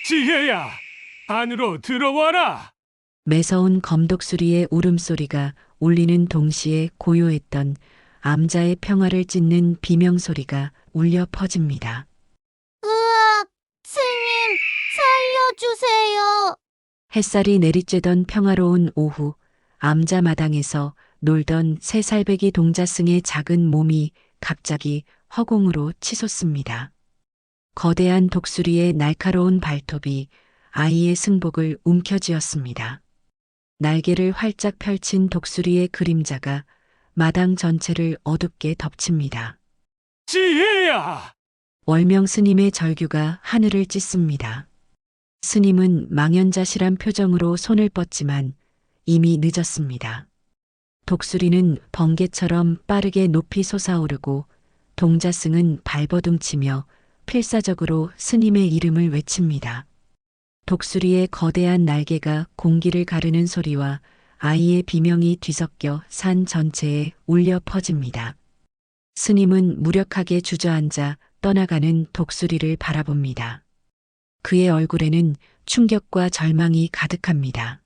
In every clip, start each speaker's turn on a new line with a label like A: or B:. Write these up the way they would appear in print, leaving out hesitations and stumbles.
A: 지혜야, 안으로 들어와라.
B: 매서운 검독수리의 울음소리가 울리는 동시에 고요했던 암자의 평화를 찢는 비명소리가 울려 퍼집니다.
C: 으악! 스님, 살려주세요!
B: 햇살이 내리쬐던 평화로운 오후, 암자 마당에서 놀던 3살배기 동자승의 작은 몸이 갑자기 허공으로 치솟습니다. 거대한 독수리의 날카로운 발톱이 아이의 승복을 움켜쥐었습니다. 날개를 활짝 펼친 독수리의 그림자가 마당 전체를 어둡게 덮칩니다.
A: 지혜야!
B: 월명 스님의 절규가 하늘을 찢습니다. 스님은 망연자실한 표정으로 손을 뻗지만 이미 늦었습니다. 독수리는 번개처럼 빠르게 높이 솟아오르고 동자승은 발버둥치며 필사적으로 스님의 이름을 외칩니다. 독수리의 거대한 날개가 공기를 가르는 소리와 아이의 비명이 뒤섞여 산 전체에 울려 퍼집니다. 스님은 무력하게 주저앉아 떠나가는 독수리를 바라봅니다. 그의 얼굴에는 충격과 절망이 가득합니다.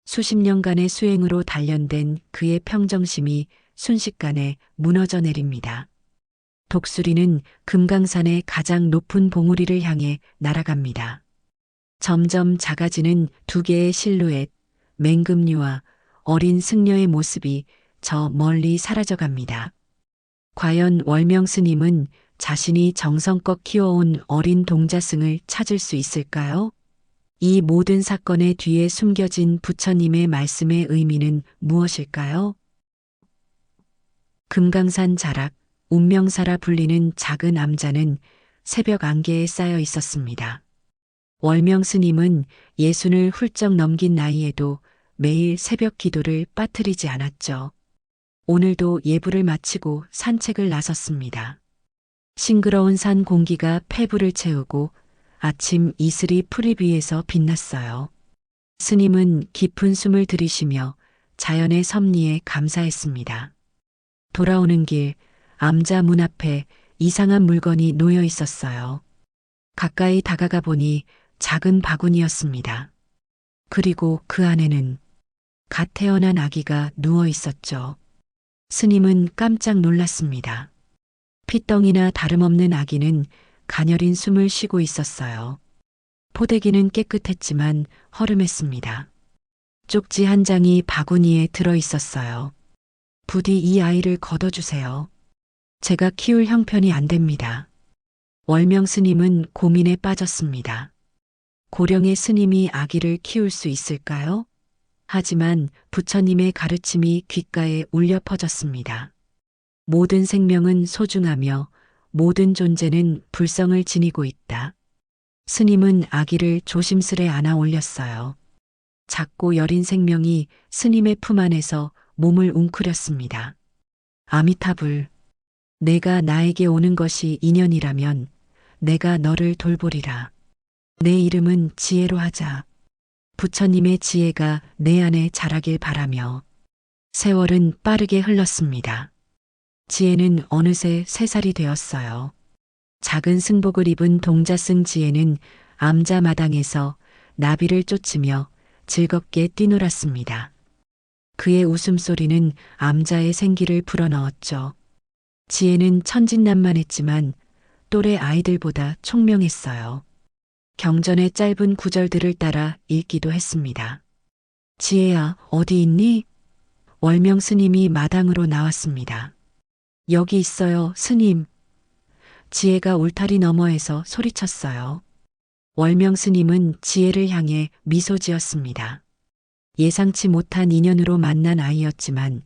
B: 수십 년간의 수행으로 단련된 그의 평정심이 순식간에 무너져 내립니다. 독수리는 금강산의 가장 높은 봉우리를 향해 날아갑니다. 점점 작아지는 2개의 실루엣, 맹금류와 어린 승려의 모습이 저 멀리 사라져갑니다. 과연 월명 스님은 자신이 정성껏 키워온 어린 동자승을 찾을 수 있을까요? 이 모든 사건의 뒤에 숨겨진 부처님의 말씀의 의미는 무엇일까요? 금강산 자락, 운명사라 불리는 작은 암자는 새벽 안개에 쌓여 있었습니다. 월명 스님은 60을 훌쩍 넘긴 나이에도 매일 새벽 기도를 빠뜨리지 않았죠. 오늘도 예불을 마치고 산책을 나섰습니다. 싱그러운 산 공기가 폐부를 채우고 아침 이슬이 풀잎 위에서 빛났어요. 스님은 깊은 숨을 들이쉬며 자연의 섭리에 감사했습니다. 돌아오는 길, 암자 문 앞에 이상한 물건이 놓여 있었어요. 가까이 다가가 보니 작은 바구니였습니다. 그리고 그 안에는 갓 태어난 아기가 누워 있었죠. 스님은 깜짝 놀랐습니다. 피덩이나 다름없는 아기는 가녀린 숨을 쉬고 있었어요. 포대기는 깨끗했지만 허름했습니다. 쪽지 한 장이 바구니에 들어 있었어요. 부디 이 아이를 걷어주세요. 제가 키울 형편이 안 됩니다. 월명 스님은 고민에 빠졌습니다. 고령의 스님이 아기를 키울 수 있을까요? 하지만 부처님의 가르침이 귓가에 울려 퍼졌습니다. 모든 생명은 소중하며 모든 존재는 불성을 지니고 있다. 스님은 아기를 조심스레 안아 올렸어요. 작고 여린 생명이 스님의 품 안에서 몸을 웅크렸습니다. 아미타불, 내가 나에게 오는 것이 인연이라면 내가 너를 돌보리라. 내 이름은 지혜로 하자. 부처님의 지혜가 내 안에 자라길 바라며 세월은 빠르게 흘렀습니다. 지혜는 어느새 3살이 되었어요. 작은 승복을 입은 동자승 지혜는 암자 마당에서 나비를 쫓으며 즐겁게 뛰놀았습니다. 그의 웃음소리는 암자의 생기를 불어넣었죠. 지혜는 천진난만했지만 또래 아이들보다 총명했어요. 경전의 짧은 구절들을 따라 읽기도 했습니다. 지혜야, 어디 있니? 월명 스님이 마당으로 나왔습니다. 여기 있어요, 스님. 지혜가 울타리 너머에서 소리쳤어요. 월명 스님은 지혜를 향해 미소 지었습니다. 예상치 못한 인연으로 만난 아이였지만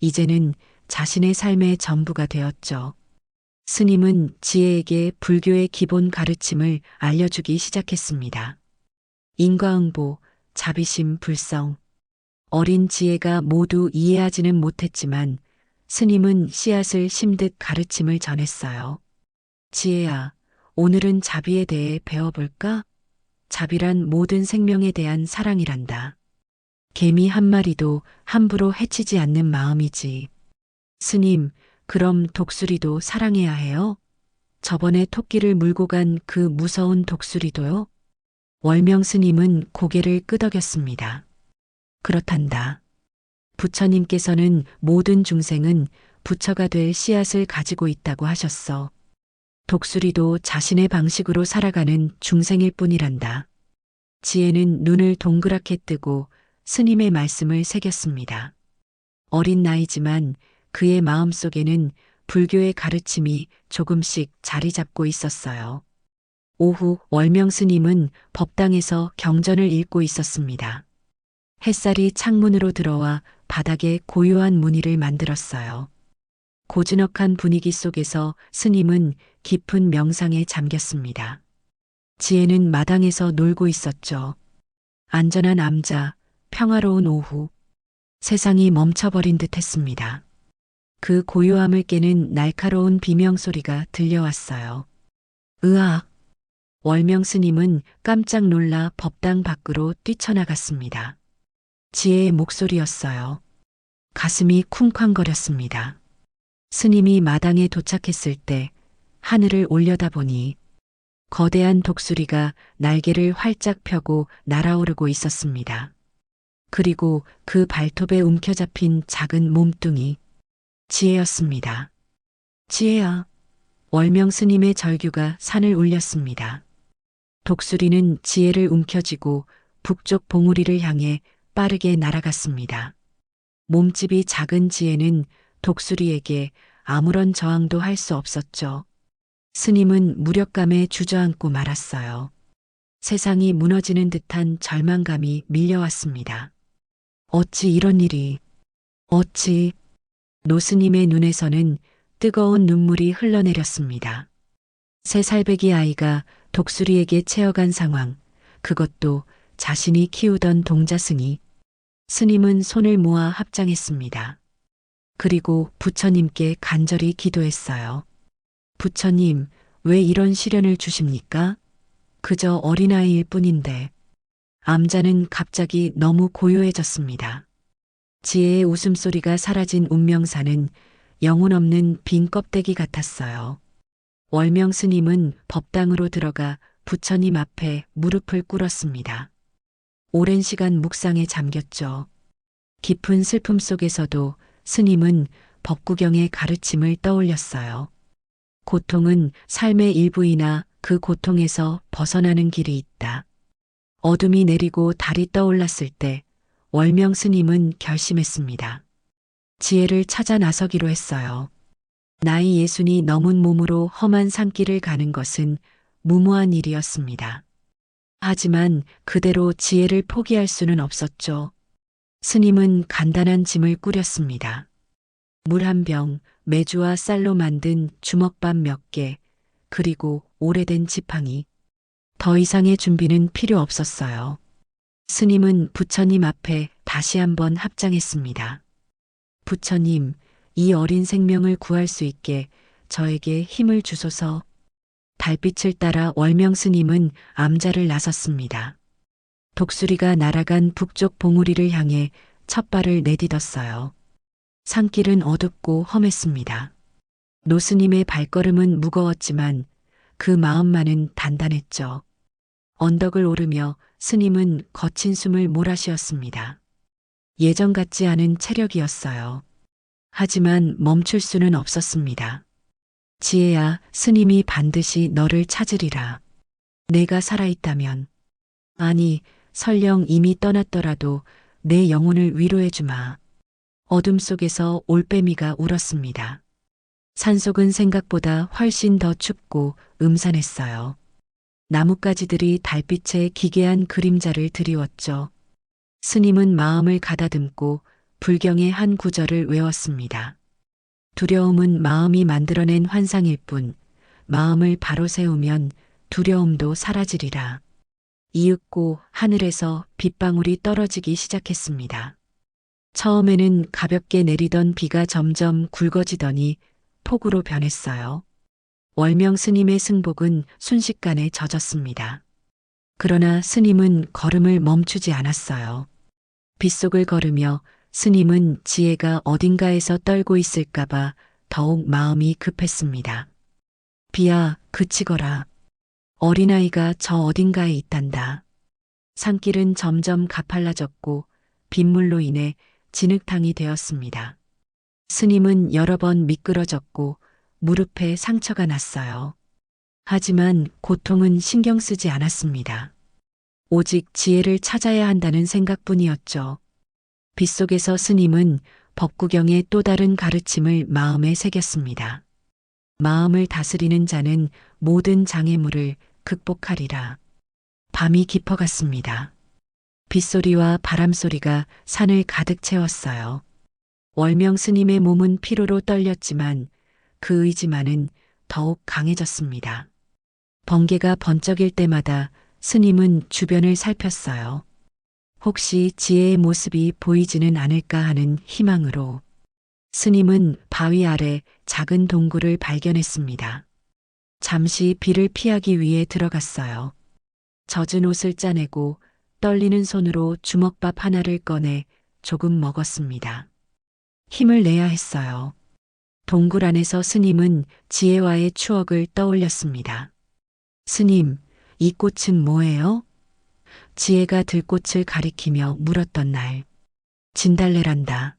B: 이제는 자신의 삶의 전부가 되었죠. 스님은 지혜에게 불교의 기본 가르침을 알려주기 시작했습니다. 인과응보, 자비심, 불성. 어린 지혜가 모두 이해하지는 못했지만 스님은 씨앗을 심듯 가르침을 전했어요. 지혜야, 오늘은 자비에 대해 배워볼까? 자비란 모든 생명에 대한 사랑이란다. 개미 한 마리도 함부로 해치지 않는 마음이지. 스님, 그럼 독수리도 사랑해야 해요? 저번에 토끼를 물고 간 그 무서운 독수리도요? 월명 스님은 고개를 끄덕였습니다. 그렇단다. 부처님께서는 모든 중생은 부처가 될 씨앗을 가지고 있다고 하셨어. 독수리도 자신의 방식으로 살아가는 중생일 뿐이란다. 지혜는 눈을 동그랗게 뜨고 스님의 말씀을 새겼습니다. 어린 나이지만 그의 마음속에는 불교의 가르침이 조금씩 자리 잡고 있었어요. 오후 월명 스님은 법당에서 경전을 읽고 있었습니다. 햇살이 창문으로 들어와 바닥에 고요한 무늬를 만들었어요. 고즈넉한 분위기 속에서 스님은 깊은 명상에 잠겼습니다. 지혜는 마당에서 놀고 있었죠. 안전한 암자, 평화로운 오후. 세상이 멈춰버린 듯 했습니다. 그 고요함을 깨는 날카로운 비명소리가 들려왔어요. 으악! 월명 스님은 깜짝 놀라 법당 밖으로 뛰쳐나갔습니다. 지혜의 목소리였어요. 가슴이 쿵쾅거렸습니다. 스님이 마당에 도착했을 때 하늘을 올려다보니 거대한 독수리가 날개를 활짝 펴고 날아오르고 있었습니다. 그리고 그 발톱에 움켜잡힌 작은 몸뚱이, 지혜였습니다. 지혜야. 월명 스님의 절규가 산을 울렸습니다. 독수리는 지혜를 움켜쥐고 북쪽 봉우리를 향해 빠르게 날아갔습니다. 몸집이 작은 지혜는 독수리에게 아무런 저항도 할 수 없었죠. 스님은 무력감에 주저앉고 말았어요. 세상이 무너지는 듯한 절망감이 밀려왔습니다. 어찌 이런 일이, 어찌. 노스님의 눈에서는 뜨거운 눈물이 흘러내렸습니다. 3살배기 아이가 독수리에게 채어간 상황, 그것도 자신이 키우던 동자승이. 스님은 손을 모아 합장했습니다. 그리고 부처님께 간절히 기도했어요. 부처님, 왜 이런 시련을 주십니까? 그저 어린아이일 뿐인데. 암자는 갑자기 너무 고요해졌습니다. 지혜의 웃음소리가 사라진 운명사는 영혼 없는 빈 껍데기 같았어요. 월명 스님은 법당으로 들어가 부처님 앞에 무릎을 꿇었습니다. 오랜 시간 묵상에 잠겼죠. 깊은 슬픔 속에서도 스님은 법구경의 가르침을 떠올렸어요. 고통은 삶의 일부이나 그 고통에서 벗어나는 길이 있다. 어둠이 내리고 달이 떠올랐을 때 월명 스님은 결심했습니다. 지혜를 찾아 나서기로 했어요. 나이 60이 넘은 몸으로 험한 산길을 가는 것은 무모한 일이었습니다. 하지만 그대로 지혜를 포기할 수는 없었죠. 스님은 간단한 짐을 꾸렸습니다. 물 한 병, 메주와 쌀로 만든 주먹밥 몇 개, 그리고 오래된 지팡이. 더 이상의 준비는 필요 없었어요. 스님은 부처님 앞에 다시 한번 합장했습니다. 부처님, 이 어린 생명을 구할 수 있게 저에게 힘을 주소서. 달빛을 따라 월명 스님은 암자를 나섰습니다. 독수리가 날아간 북쪽 봉우리를 향해 첫 발을 내딛었어요. 산길은 어둡고 험했습니다. 노스님의 발걸음은 무거웠지만 그 마음만은 단단했죠. 언덕을 오르며 스님은 거친 숨을 몰아쉬었습니다. 예전 같지 않은 체력이었어요. 하지만 멈출 수는 없었습니다. 지혜야, 스님이 반드시 너를 찾으리라. 내가 살아있다면. 아니, 설령 이미 떠났더라도 내 영혼을 위로해 주마. 어둠 속에서 올빼미가 울었습니다. 산속은 생각보다 훨씬 더 춥고 음산했어요. 나뭇가지들이 달빛에 기괴한 그림자를 드리웠죠. 스님은 마음을 가다듬고 불경의 한 구절을 외웠습니다. 두려움은 마음이 만들어낸 환상일 뿐, 마음을 바로 세우면 두려움도 사라지리라. 이윽고 하늘에서 빗방울이 떨어지기 시작했습니다. 처음에는 가볍게 내리던 비가 점점 굵어지더니 폭우로 변했어요. 월명 스님의 승복은 순식간에 젖었습니다. 그러나 스님은 걸음을 멈추지 않았어요. 빗속을 걸으며 스님은 지혜가 어딘가에서 떨고 있을까봐 더욱 마음이 급했습니다. 비야, 그치거라. 어린아이가 저 어딘가에 있단다. 산길은 점점 가팔라졌고 빗물로 인해 진흙탕이 되었습니다. 스님은 여러 번 미끄러졌고 무릎에 상처가 났어요. 하지만 고통은 신경 쓰지 않았습니다. 오직 지혜를 찾아야 한다는 생각뿐이었죠. 빗속에서 스님은 법구경의 또 다른 가르침을 마음에 새겼습니다. 마음을 다스리는 자는 모든 장애물을 극복하리라. 밤이 깊어갔습니다. 빗소리와 바람소리가 산을 가득 채웠어요. 월명 스님의 몸은 피로로 떨렸지만 그 의지만은 더욱 강해졌습니다. 번개가 번쩍일 때마다 스님은 주변을 살폈어요. 혹시 지혜의 모습이 보이지는 않을까 하는 희망으로. 스님은 바위 아래 작은 동굴을 발견했습니다. 잠시 비를 피하기 위해 들어갔어요. 젖은 옷을 짜내고 떨리는 손으로 주먹밥 하나를 꺼내 조금 먹었습니다. 힘을 내야 했어요. 동굴 안에서 스님은 지혜와의 추억을 떠올렸습니다. 스님, 이 꽃은 뭐예요? 지혜가 들꽃을 가리키며 물었던 날. 진달래란다.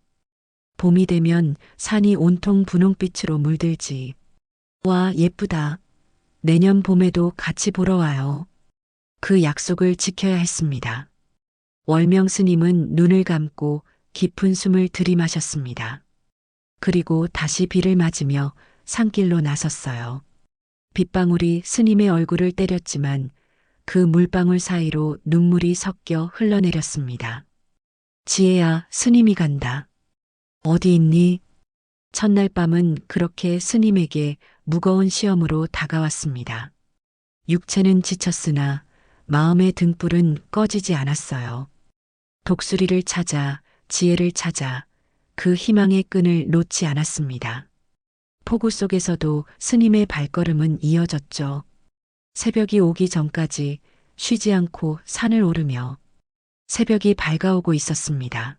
B: 봄이 되면 산이 온통 분홍빛으로 물들지. 와, 예쁘다. 내년 봄에도 같이 보러 와요. 그 약속을 지켜야 했습니다. 월명 스님은 눈을 감고 깊은 숨을 들이마셨습니다. 그리고 다시 비를 맞으며 산길로 나섰어요. 빗방울이 스님의 얼굴을 때렸지만 그 물방울 사이로 눈물이 섞여 흘러내렸습니다. 지혜야, 스님이 간다. 어디 있니? 첫날 밤은 그렇게 스님에게 무거운 시험으로 다가왔습니다. 육체는 지쳤으나 마음의 등불은 꺼지지 않았어요. 독수리를 찾아, 지혜를 찾아 그 희망의 끈을 놓지 않았습니다. 폭우 속에서도 스님의 발걸음은 이어졌죠. 새벽이 오기 전까지 쉬지 않고 산을 오르며 새벽이 밝아오고 있었습니다.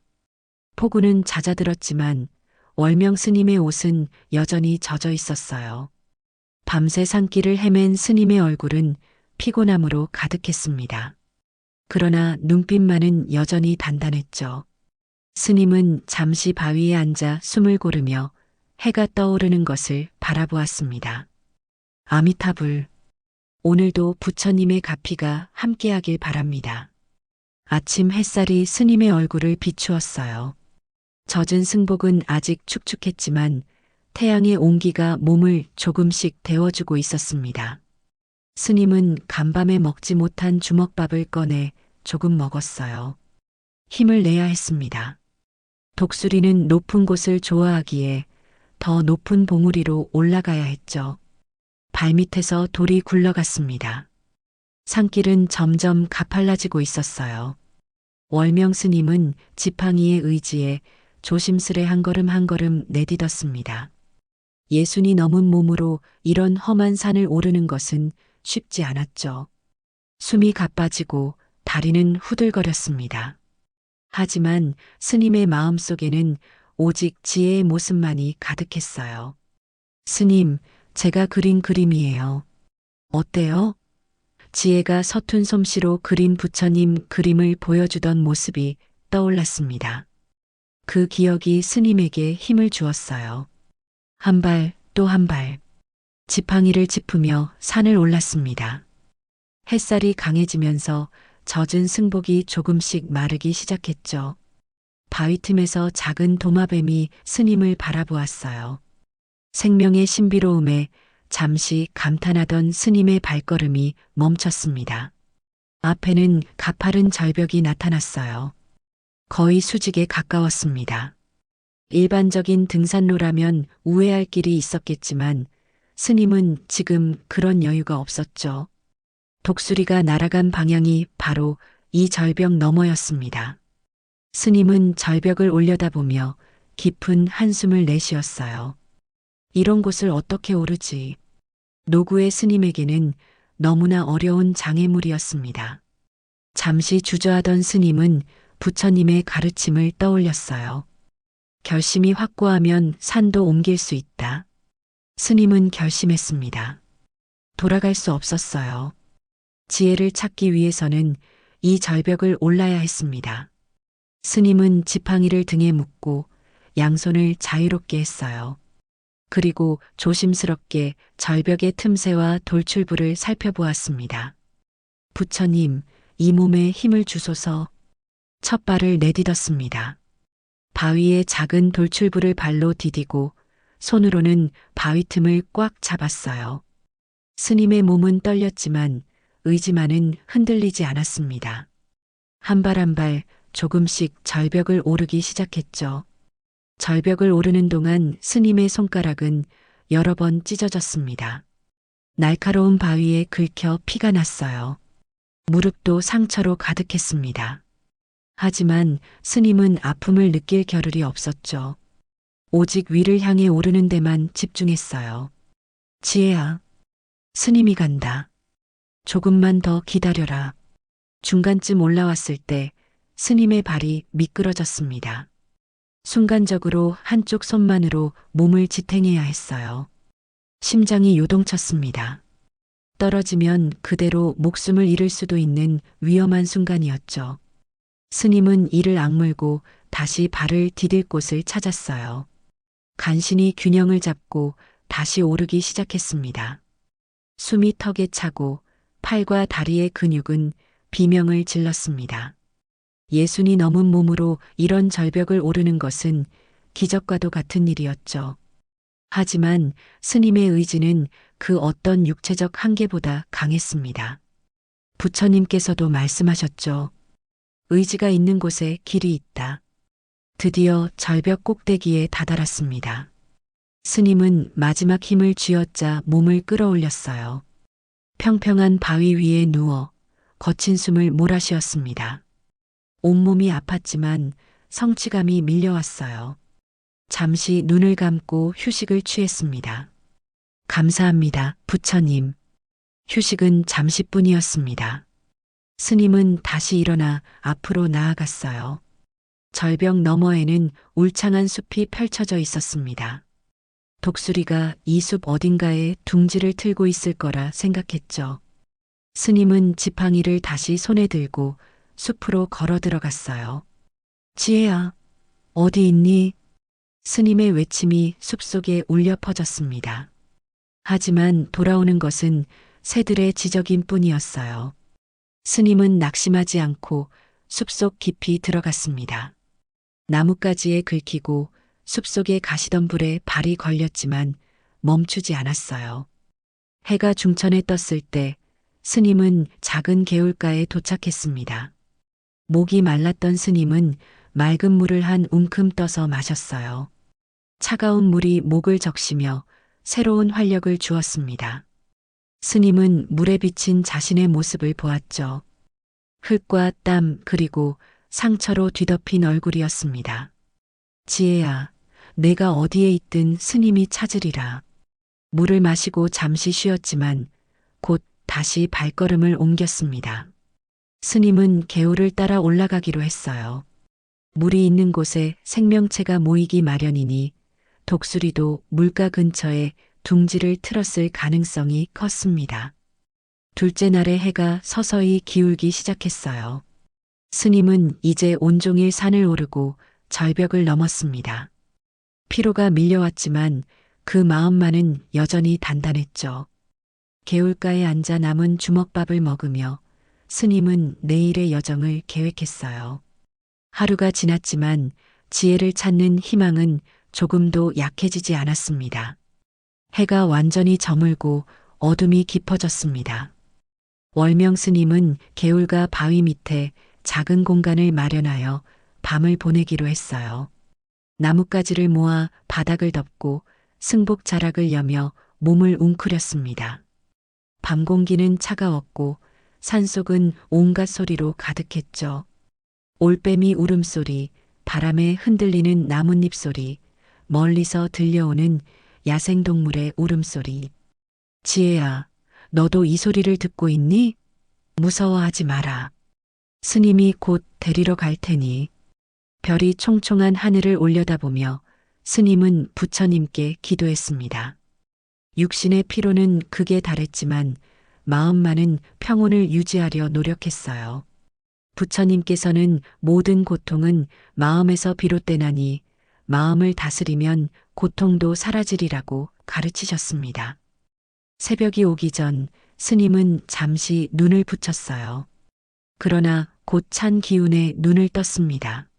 B: 폭우는 잦아들었지만 월명 스님의 옷은 여전히 젖어 있었어요. 밤새 산길을 헤맨 스님의 얼굴은 피곤함으로 가득했습니다. 그러나 눈빛만은 여전히 단단했죠. 스님은 잠시 바위에 앉아 숨을 고르며 해가 떠오르는 것을 바라보았습니다. 아미타불, 오늘도 부처님의 가피가 함께하길 바랍니다. 아침 햇살이 스님의 얼굴을 비추었어요. 젖은 승복은 아직 축축했지만 태양의 온기가 몸을 조금씩 데워주고 있었습니다. 스님은 간밤에 먹지 못한 주먹밥을 꺼내 조금 먹었어요. 힘을 내야 했습니다. 독수리는 높은 곳을 좋아하기에 더 높은 봉우리로 올라가야 했죠. 발밑에서 돌이 굴러갔습니다. 산길은 점점 가팔라지고 있었어요. 월명 스님은 지팡이의 의지에 조심스레 한 걸음 한 걸음 내딛었습니다. 예순이 넘은 몸으로 이런 험한 산을 오르는 것은 쉽지 않았죠. 숨이 가빠지고 다리는 후들거렸습니다. 하지만 스님의 마음속에는 오직 지혜의 모습만이 가득했어요. 스님, 제가 그린 그림이에요. 어때요? 지혜가 서툰 솜씨로 그린 부처님 그림을 보여주던 모습이 떠올랐습니다. 그 기억이 스님에게 힘을 주었어요. 한 발, 또 한 발. 지팡이를 짚으며 산을 올랐습니다. 햇살이 강해지면서 젖은 승복이 조금씩 마르기 시작했죠. 바위 틈에서 작은 도마뱀이 스님을 바라보았어요. 생명의 신비로움에 잠시 감탄하던 스님의 발걸음이 멈췄습니다. 앞에는 가파른 절벽이 나타났어요. 거의 수직에 가까웠습니다. 일반적인 등산로라면 우회할 길이 있었겠지만 스님은 지금 그런 여유가 없었죠. 독수리가 날아간 방향이 바로 이 절벽 너머였습니다. 스님은 절벽을 올려다보며 깊은 한숨을 내쉬었어요. 이런 곳을 어떻게 오르지? 노구의 스님에게는 너무나 어려운 장애물이었습니다. 잠시 주저하던 스님은 부처님의 가르침을 떠올렸어요. 결심이 확고하면 산도 옮길 수 있다. 스님은 결심했습니다. 돌아갈 수 없었어요. 지혜를 찾기 위해서는 이 절벽을 올라야 했습니다. 스님은 지팡이를 등에 묶고 양손을 자유롭게 했어요. 그리고 조심스럽게 절벽의 틈새와 돌출부를 살펴보았습니다. 부처님, 이 몸에 힘을 주소서. 첫 발을 내딛었습니다. 바위의 작은 돌출부를 발로 디디고 손으로는 바위 틈을 꽉 잡았어요. 스님의 몸은 떨렸지만 의지만은 흔들리지 않았습니다. 한 발 한 발 조금씩 절벽을 오르기 시작했죠. 절벽을 오르는 동안 스님의 손가락은 여러 번 찢어졌습니다. 날카로운 바위에 긁혀 피가 났어요. 무릎도 상처로 가득했습니다. 하지만 스님은 아픔을 느낄 겨를이 없었죠. 오직 위를 향해 오르는 데만 집중했어요. 지혜야, 스님이 간다. 조금만 더 기다려라. 중간쯤 올라왔을 때 스님의 발이 미끄러졌습니다. 순간적으로 한쪽 손만으로 몸을 지탱해야 했어요. 심장이 요동쳤습니다. 떨어지면 그대로 목숨을 잃을 수도 있는 위험한 순간이었죠. 스님은 이를 악물고 다시 발을 디딜 곳을 찾았어요. 간신히 균형을 잡고 다시 오르기 시작했습니다. 숨이 턱에 차고 팔과 다리의 근육은 비명을 질렀습니다. 예순이 넘은 몸으로 이런 절벽을 오르는 것은 기적과도 같은 일이었죠. 하지만 스님의 의지는 그 어떤 육체적 한계보다 강했습니다. 부처님께서도 말씀하셨죠. 의지가 있는 곳에 길이 있다. 드디어 절벽 꼭대기에 다다랐습니다. 스님은 마지막 힘을 쥐어짜 몸을 끌어올렸어요. 평평한 바위 위에 누워 거친 숨을 몰아쉬었습니다. 온몸이 아팠지만 성취감이 밀려왔어요. 잠시 눈을 감고 휴식을 취했습니다. 감사합니다, 부처님. 휴식은 잠시뿐이었습니다. 스님은 다시 일어나 앞으로 나아갔어요. 절벽 너머에는 울창한 숲이 펼쳐져 있었습니다. 독수리가 이 숲 어딘가에 둥지를 틀고 있을 거라 생각했죠. 스님은 지팡이를 다시 손에 들고 숲으로 걸어 들어갔어요. 지혜야, 어디 있니? 스님의 외침이 숲속에 울려 퍼졌습니다. 하지만 돌아오는 것은 새들의 지적인 뿐이었어요. 스님은 낙심하지 않고 숲속 깊이 들어갔습니다. 나뭇가지에 긁히고 숲속의 가시덤불에 발이 걸렸지만 멈추지 않았어요. 해가 중천에 떴을 때 스님은 작은 개울가에 도착했습니다. 목이 말랐던 스님은 맑은 물을 한 움큼 떠서 마셨어요. 차가운 물이 목을 적시며 새로운 활력을 주었습니다. 스님은 물에 비친 자신의 모습을 보았죠. 흙과 땀 그리고 상처로 뒤덮인 얼굴이었습니다. 지혜야, 내가 어디에 있든 스님이 찾으리라. 물을 마시고 잠시 쉬었지만 곧 다시 발걸음을 옮겼습니다. 스님은 개울을 따라 올라가기로 했어요. 물이 있는 곳에 생명체가 모이기 마련이니 독수리도 물가 근처에 둥지를 틀었을 가능성이 컸습니다. 둘째 날의 해가 서서히 기울기 시작했어요. 스님은 이제 온종일 산을 오르고 절벽을 넘었습니다. 피로가 밀려왔지만 그 마음만은 여전히 단단했죠. 개울가에 앉아 남은 주먹밥을 먹으며 스님은 내일의 여정을 계획했어요. 하루가 지났지만 지혜를 찾는 희망은 조금도 약해지지 않았습니다. 해가 완전히 저물고 어둠이 깊어졌습니다. 월명 스님은 개울가 바위 밑에 작은 공간을 마련하여 밤을 보내기로 했어요. 나뭇가지를 모아 바닥을 덮고 승복 자락을 여며 몸을 웅크렸습니다. 밤 공기는 차가웠고 산속은 온갖 소리로 가득했죠. 올빼미 울음소리, 바람에 흔들리는 나뭇잎 소리, 멀리서 들려오는 야생동물의 울음소리. 지혜야, 너도 이 소리를 듣고 있니? 무서워하지 마라. 스님이 곧 데리러 갈 테니. 별이 총총한 하늘을 올려다보며 스님은 부처님께 기도했습니다. 육신의 피로는 극에 달했지만 마음만은 평온을 유지하려 노력했어요. 부처님께서는 모든 고통은 마음에서 비롯되나니 마음을 다스리면 고통도 사라지리라고 가르치셨습니다. 새벽이 오기 전 스님은 잠시 눈을 붙였어요. 그러나 곧 찬 기운에 눈을 떴습니다.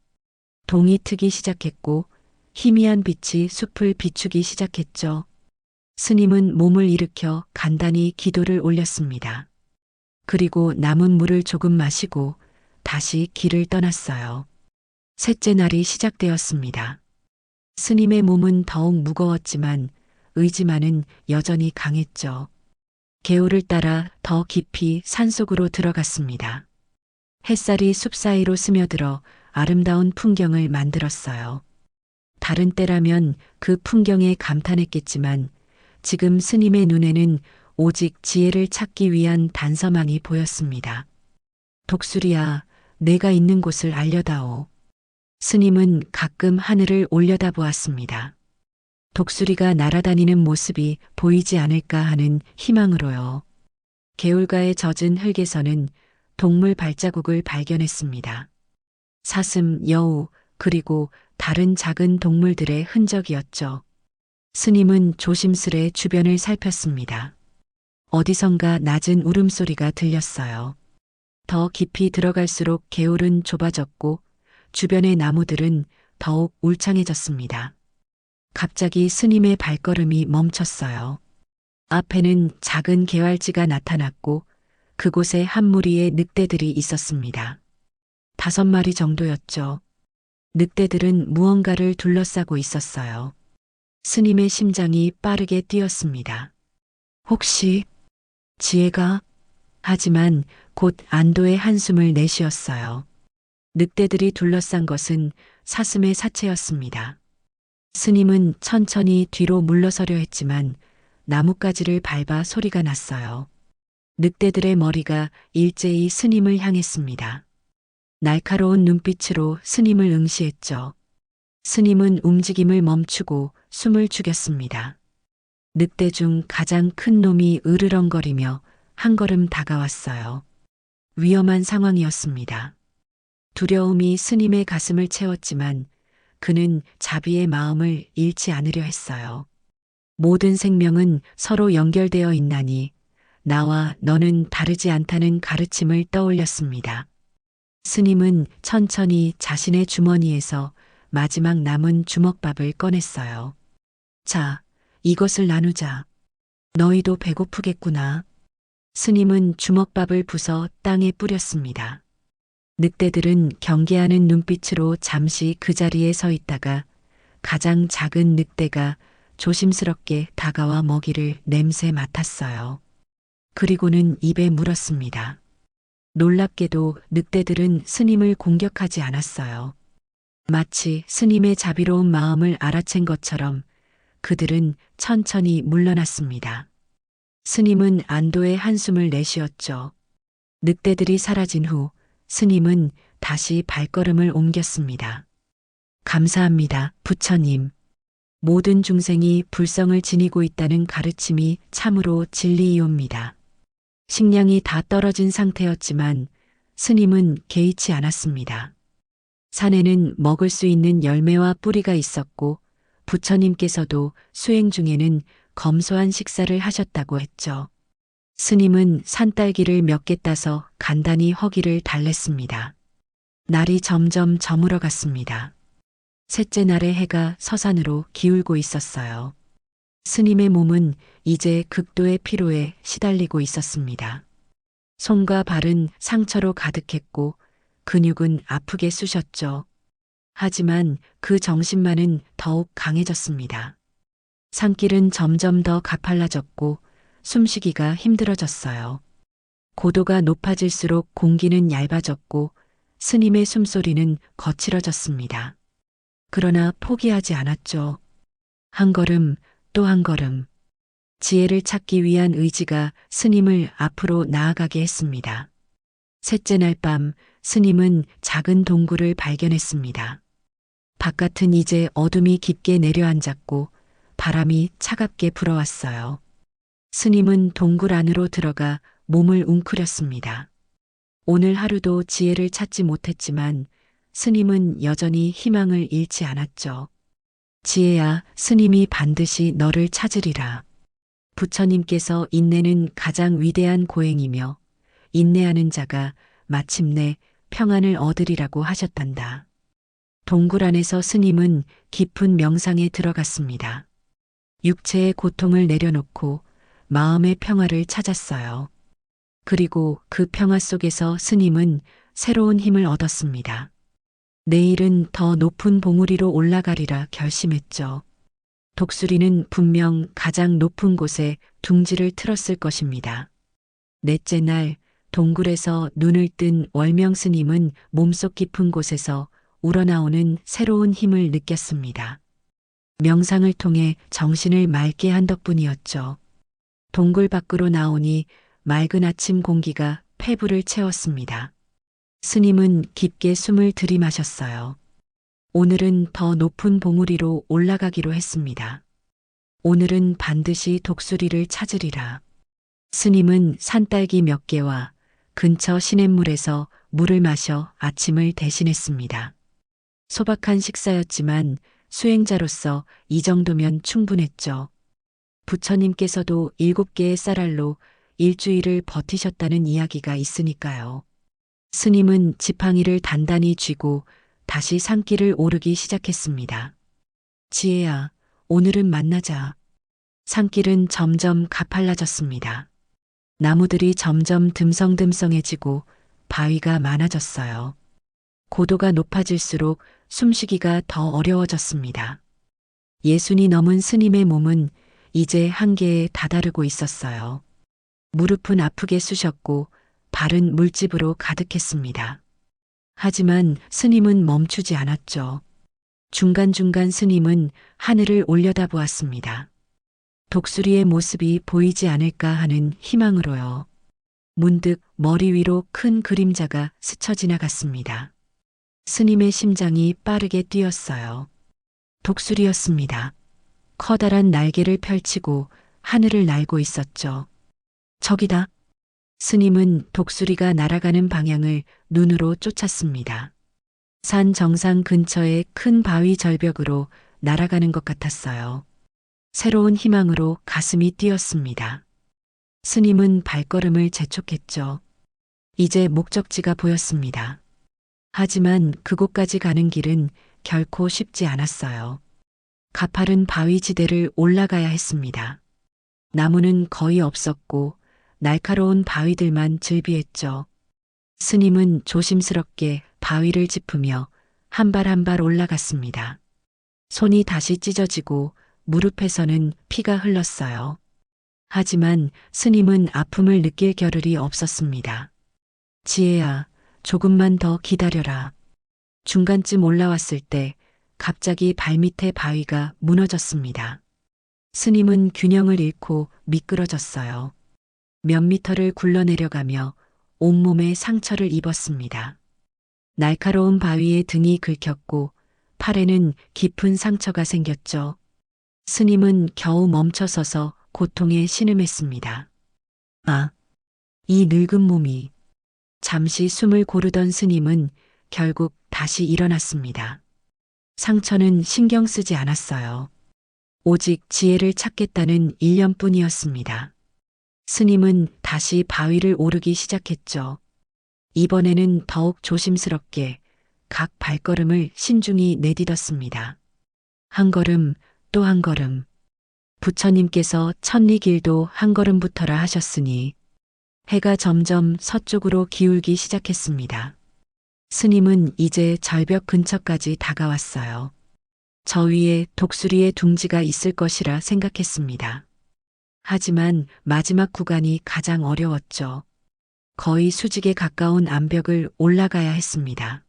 B: 동이 트기 시작했고 희미한 빛이 숲을 비추기 시작했죠. 스님은 몸을 일으켜 간단히 기도를 올렸습니다. 그리고 남은 물을 조금 마시고 다시 길을 떠났어요. 셋째 날이 시작되었습니다. 스님의 몸은 더욱 무거웠지만 의지만은 여전히 강했죠. 개울을 따라 더 깊이 산속으로 들어갔습니다. 햇살이 숲 사이로 스며들어 아름다운 풍경을 만들었어요. 다른 때라면 그 풍경에 감탄했겠지만 지금 스님의 눈에는 오직 지혜를 찾기 위한 단서망이 보였습니다. 독수리야, 내가 있는 곳을 알려다오. 스님은 가끔 하늘을 올려다보았습니다. 독수리가 날아다니는 모습이 보이지 않을까 하는 희망으로요. 개울가에 젖은 흙에서는 동물 발자국을 발견했습니다. 사슴, 여우, 그리고 다른 작은 동물들의 흔적이었죠. 스님은 조심스레 주변을 살폈습니다. 어디선가 낮은 울음소리가 들렸어요. 더 깊이 들어갈수록 개울은 좁아졌고 주변의 나무들은 더욱 울창해졌습니다. 갑자기 스님의 발걸음이 멈췄어요. 앞에는 작은 개활지가 나타났고 그곳에 한 무리의 늑대들이 있었습니다. 5마리 정도였죠. 늑대들은 무언가를 둘러싸고 있었어요. 스님의 심장이 빠르게 뛰었습니다. 혹시 지혜가? 하지만 곧 안도의 한숨을 내쉬었어요. 늑대들이 둘러싼 것은 사슴의 사체였습니다. 스님은 천천히 뒤로 물러서려 했지만 나뭇가지를 밟아 소리가 났어요. 늑대들의 머리가 일제히 스님을 향했습니다. 날카로운 눈빛으로 스님을 응시했죠. 스님은 움직임을 멈추고 숨을 죽였습니다. 늑대 중 가장 큰 놈이 으르렁거리며 한 걸음 다가왔어요. 위험한 상황이었습니다. 두려움이 스님의 가슴을 채웠지만 그는 자비의 마음을 잃지 않으려 했어요. 모든 생명은 서로 연결되어 있나니 나와 너는 다르지 않다는 가르침을 떠올렸습니다. 스님은 천천히 자신의 주머니에서 마지막 남은 주먹밥을 꺼냈어요. 자, 이것을 나누자. 너희도 배고프겠구나. 스님은 주먹밥을 부숴 땅에 뿌렸습니다. 늑대들은 경계하는 눈빛으로 잠시 그 자리에 서 있다가 가장 작은 늑대가 조심스럽게 다가와 먹이를 냄새 맡았어요. 그리고는 입에 물었습니다. 놀랍게도 늑대들은 스님을 공격하지 않았어요. 마치 스님의 자비로운 마음을 알아챈 것처럼 그들은 천천히 물러났습니다. 스님은 안도의 한숨을 내쉬었죠. 늑대들이 사라진 후 스님은 다시 발걸음을 옮겼습니다. 감사합니다, 부처님. 모든 중생이 불성을 지니고 있다는 가르침이 참으로 진리이옵니다. 식량이 다 떨어진 상태였지만 스님은 개의치 않았습니다. 산에는 먹을 수 있는 열매와 뿌리가 있었고 부처님께서도 수행 중에는 검소한 식사를 하셨다고 했죠. 스님은 산딸기를 몇 개 따서 간단히 허기를 달랬습니다. 날이 점점 저물어 갔습니다. 셋째 날의 해가 서산으로 기울고 있었어요. 스님의 몸은 이제 극도의 피로에 시달리고 있었습니다. 손과 발은 상처로 가득했고 근육은 아프게 쑤셨죠. 하지만 그 정신만은 더욱 강해졌습니다. 산길은 점점 더 가팔라졌고 숨쉬기가 힘들어졌어요. 고도가 높아질수록 공기는 얇아졌고 스님의 숨소리는 거칠어졌습니다. 그러나 포기하지 않았죠. 한 걸음 또 한 걸음. 지혜를 찾기 위한 의지가 스님을 앞으로 나아가게 했습니다. 셋째 날 밤 스님은 작은 동굴을 발견했습니다. 바깥은 이제 어둠이 깊게 내려앉았고 바람이 차갑게 불어왔어요. 스님은 동굴 안으로 들어가 몸을 웅크렸습니다. 오늘 하루도 지혜를 찾지 못했지만 스님은 여전히 희망을 잃지 않았죠. 지혜야, 스님이 반드시 너를 찾으리라. 부처님께서 인내는 가장 위대한 고행이며 인내하는 자가 마침내 평안을 얻으리라고 하셨단다. 동굴 안에서 스님은 깊은 명상에 들어갔습니다. 육체의 고통을 내려놓고 마음의 평화를 찾았어요. 그리고 그 평화 속에서 스님은 새로운 힘을 얻었습니다. 내일은 더 높은 봉우리로 올라가리라 결심했죠. 독수리는 분명 가장 높은 곳에 둥지를 틀었을 것입니다. 넷째 날 동굴에서 눈을 뜬 월명 스님은 몸속 깊은 곳에서 우러나오는 새로운 힘을 느꼈습니다. 명상을 통해 정신을 맑게 한 덕분이었죠. 동굴 밖으로 나오니 맑은 아침 공기가 폐부를 채웠습니다. 스님은 깊게 숨을 들이마셨어요. 오늘은 더 높은 봉우리로 올라가기로 했습니다. 오늘은 반드시 독수리를 찾으리라. 스님은 산딸기 몇 개와 근처 시냇물에서 물을 마셔 아침을 대신했습니다. 소박한 식사였지만 수행자로서 이 정도면 충분했죠. 부처님께서도 7개의 쌀알로 일주일을 버티셨다는 이야기가 있으니까요. 스님은 지팡이를 단단히 쥐고 다시 산길을 오르기 시작했습니다. 지혜야, 오늘은 만나자. 산길은 점점 가팔라졌습니다. 나무들이 점점 듬성듬성해지고 바위가 많아졌어요. 고도가 높아질수록 숨쉬기가 더 어려워졌습니다. 60이 넘은 스님의 몸은 이제 한계에 다다르고 있었어요. 무릎은 아프게 쑤셨고 발은 물집으로 가득했습니다. 하지만 스님은 멈추지 않았죠. 중간중간 스님은 하늘을 올려다보았습니다. 독수리의 모습이 보이지 않을까 하는 희망으로요. 문득 머리 위로 큰 그림자가 스쳐 지나갔습니다. 스님의 심장이 빠르게 뛰었어요. 독수리였습니다. 커다란 날개를 펼치고 하늘을 날고 있었죠. 저기다. 스님은 독수리가 날아가는 방향을 눈으로 쫓았습니다. 산 정상 근처의 큰 바위 절벽으로 날아가는 것 같았어요. 새로운 희망으로 가슴이 뛰었습니다. 스님은 발걸음을 재촉했죠. 이제 목적지가 보였습니다. 하지만 그곳까지 가는 길은 결코 쉽지 않았어요. 가파른 바위 지대를 올라가야 했습니다. 나무는 거의 없었고 날카로운 바위들만 즐비했죠. 스님은 조심스럽게 바위를 짚으며 한 발 한 발 올라갔습니다. 손이 다시 찢어지고 무릎에서는 피가 흘렀어요. 하지만 스님은 아픔을 느낄 겨를이 없었습니다. 지혜야, 조금만 더 기다려라. 중간쯤 올라왔을 때 갑자기 발밑에 바위가 무너졌습니다. 스님은 균형을 잃고 미끄러졌어요. 몇 미터를 굴러내려가며 온몸에 상처를 입었습니다. 날카로운 바위에 등이 긁혔고 팔에는 깊은 상처가 생겼죠. 스님은 겨우 멈춰서서 고통에 신음했습니다. 아, 이 늙은 몸이. 잠시 숨을 고르던 스님은 결국 다시 일어났습니다. 상처는 신경 쓰지 않았어요. 오직 지혜를 찾겠다는 일념뿐이었습니다. 스님은 다시 바위를 오르기 시작했죠. 이번에는 더욱 조심스럽게 각 발걸음을 신중히 내딛었습니다. 한 걸음 또 한 걸음. 부처님께서 천리길도 한 걸음부터라 하셨으니 해가 점점 서쪽으로 기울기 시작했습니다. 스님은 이제 절벽 근처까지 다가왔어요. 저 위에 독수리의 둥지가 있을 것이라 생각했습니다. 하지만 마지막 구간이 가장 어려웠죠. 거의 수직에 가까운 암벽을 올라가야 했습니다.